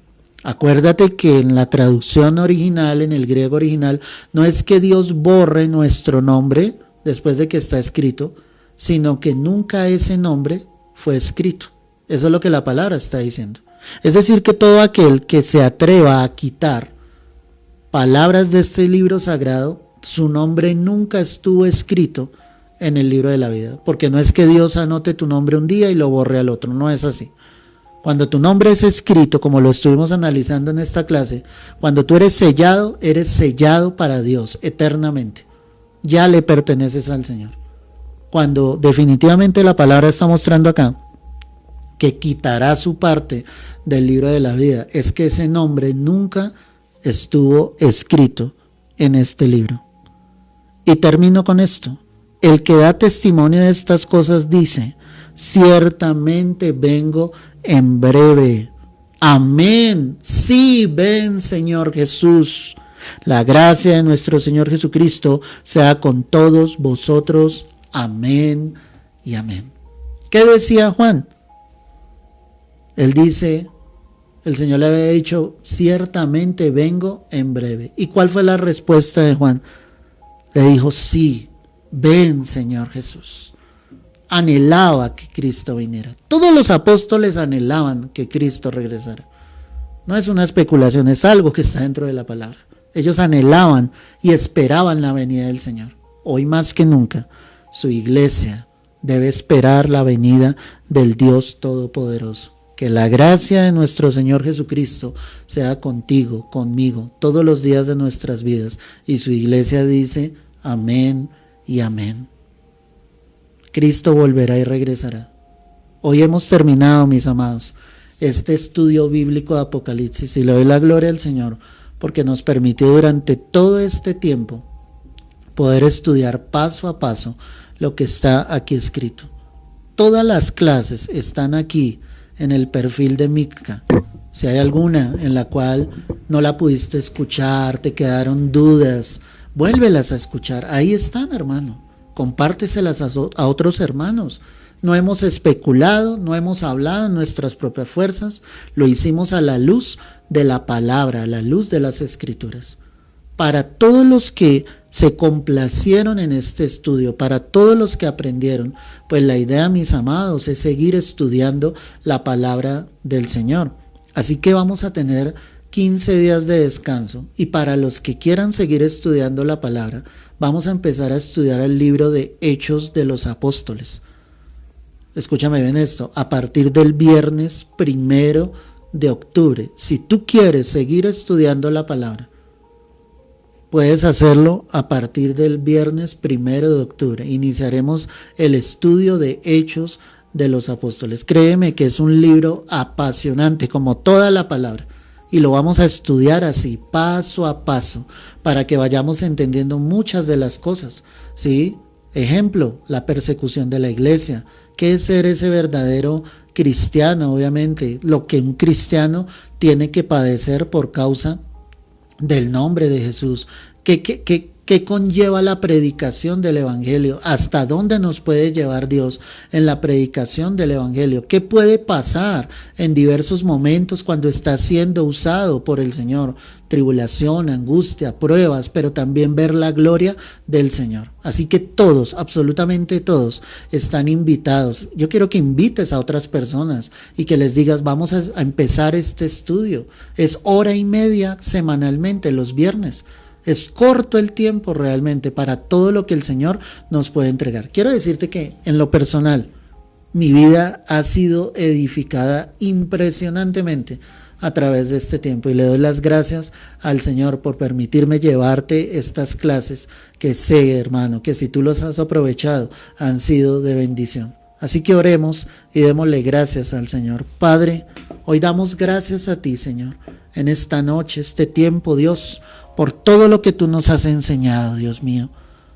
Speaker 1: Acuérdate que en la traducción original, en el griego original, no es que Dios borre nuestro nombre después de que está escrito, sino que nunca ese nombre fue escrito. Eso es lo que la palabra está diciendo. Es decir, que todo aquel que se atreva a quitar palabras de este libro sagrado, su nombre nunca estuvo escrito en el libro de la vida. Porque no es que Dios anote tu nombre un día y lo borre al otro, no es así. Cuando tu nombre es escrito, como lo estuvimos analizando en esta clase, cuando tú eres sellado para Dios eternamente. Ya le perteneces al Señor. Cuando definitivamente la palabra está mostrando acá que quitará su parte del libro de la vida, es que ese nombre nunca estuvo escrito en este libro. Y termino con esto. El que da testimonio de estas cosas dice: ciertamente vengo en breve. Amén. Sí, ven, Señor Jesús. La gracia de nuestro Señor Jesucristo sea con todos vosotros. Amén y amén. ¿Qué decía Juan? Él dice, el Señor le había dicho, ciertamente vengo en breve. ¿Y cuál fue la respuesta de Juan? Le dijo, sí, ven, Señor Jesús. Anhelaba que Cristo viniera. Todos los apóstoles anhelaban que Cristo regresara. No es una especulación, es algo que está dentro de la palabra. Ellos anhelaban y esperaban la venida del Señor. Hoy más que nunca, su iglesia debe esperar la venida del Dios Todopoderoso. Que la gracia de nuestro Señor Jesucristo sea contigo, conmigo, todos los días de nuestras vidas. Y su iglesia dice, amén y amén. Cristo volverá y regresará. Hoy hemos terminado, mis amados, este estudio bíblico de Apocalipsis y le doy la gloria al Señor porque nos permitió durante todo este tiempo poder estudiar paso a paso lo que está aquí escrito. Todas las clases están aquí en el perfil de Micca. Si hay alguna en la cual no la pudiste escuchar, te quedaron dudas, vuélvelas a escuchar. Ahí están, hermano. Compárteselas a otros hermanos. No hemos especulado, no hemos hablado en nuestras propias fuerzas, lo hicimos a la luz de la palabra, a la luz de las Escrituras. Para todos los que se complacieron en este estudio, para todos los que aprendieron, pues la idea, mis amados, es seguir estudiando la palabra del Señor. Así que vamos a tener 15 días de descanso y para los que quieran seguir estudiando la palabra, vamos a empezar a estudiar el libro de Hechos de los Apóstoles. Escúchame bien esto, a partir del viernes 1 de octubre, si tú quieres seguir estudiando la palabra, puedes hacerlo a partir del viernes 1 de octubre. Iniciaremos el estudio de Hechos de los Apóstoles. Créeme que es un libro apasionante, como toda la palabra. Y lo vamos a estudiar así, paso a paso, para que vayamos entendiendo muchas de las cosas. ¿Sí? Ejemplo, la persecución de la iglesia. ¿Qué es ser ese verdadero cristiano? Obviamente, lo que un cristiano tiene que padecer por causa del nombre de Jesús. ¿Qué conlleva la predicación del Evangelio? ¿Hasta dónde nos puede llevar Dios en la predicación del Evangelio? ¿Qué puede pasar en diversos momentos cuando está siendo usado por el Señor? Tribulación, angustia, pruebas, pero también ver la gloria del Señor. Así que todos, absolutamente todos, están invitados. Yo quiero que invites a otras personas y que les digas, vamos a empezar este estudio. Es 1:30 semanalmente, los viernes. Es corto el tiempo realmente para todo lo que el Señor nos puede entregar. Quiero decirte que en lo personal, mi vida ha sido edificada impresionantemente a través de este tiempo y le doy las gracias al Señor por permitirme llevarte estas clases que sé, hermano, que si tú los has aprovechado han sido de bendición. Así que oremos y démosle gracias al Señor. Padre, hoy damos gracias a ti, Señor, en esta noche, este tiempo, Dios, por todo lo que tú nos has enseñado, Dios mío.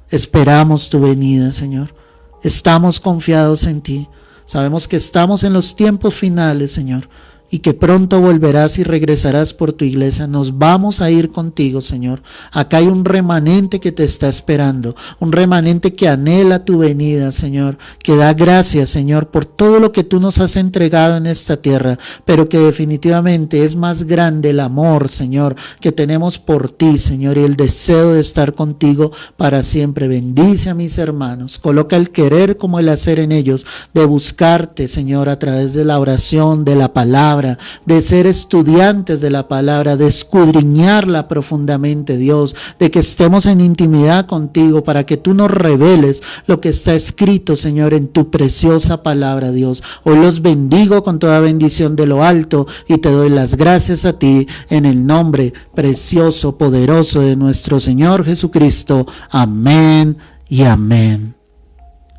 Speaker 1: Esperamos tu venida, Señor. Estamos confiados en ti. Sabemos que estamos en los tiempos finales, Señor, y que pronto volverás y regresarás por tu iglesia. Nos vamos a ir contigo, Señor. Acá hay un remanente que te está esperando, un remanente que anhela tu venida, Señor, que da gracias, Señor, por todo lo que tú nos has entregado en esta tierra, pero que definitivamente es más grande el amor, Señor, que tenemos por ti, Señor, y el deseo de estar contigo para siempre. Bendice a mis hermanos, coloca el querer como el hacer en ellos, de buscarte, Señor, a través de la oración, de la palabra, de ser estudiantes de la palabra, de escudriñarla profundamente, Dios, de que estemos en intimidad contigo para que tú nos reveles lo que está escrito, Señor, en tu preciosa palabra, Dios. Hoy los bendigo con toda bendición de lo alto y te doy las gracias a ti en el nombre precioso, poderoso de nuestro Señor Jesucristo. Amén y amén.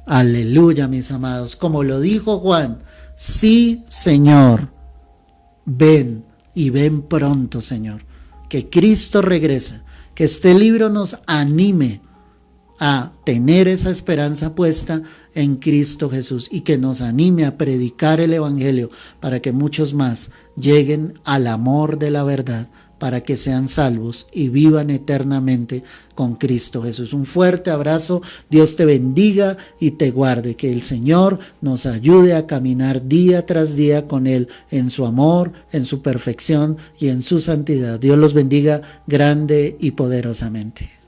Speaker 1: Aleluya, mis amados. Como lo dijo Juan, sí, Señor, ven y ven pronto, Señor. Que Cristo regresa. Que este libro nos anime a tener esa esperanza puesta en Cristo Jesús y que nos anime a predicar el Evangelio para que muchos más lleguen al amor de la verdad, para que sean salvos y vivan eternamente con Cristo Jesús. Un fuerte abrazo, Dios te bendiga y te guarde, que el Señor nos ayude a caminar día tras día con Él en su amor, en su perfección y en su santidad. Dios los bendiga grande y poderosamente.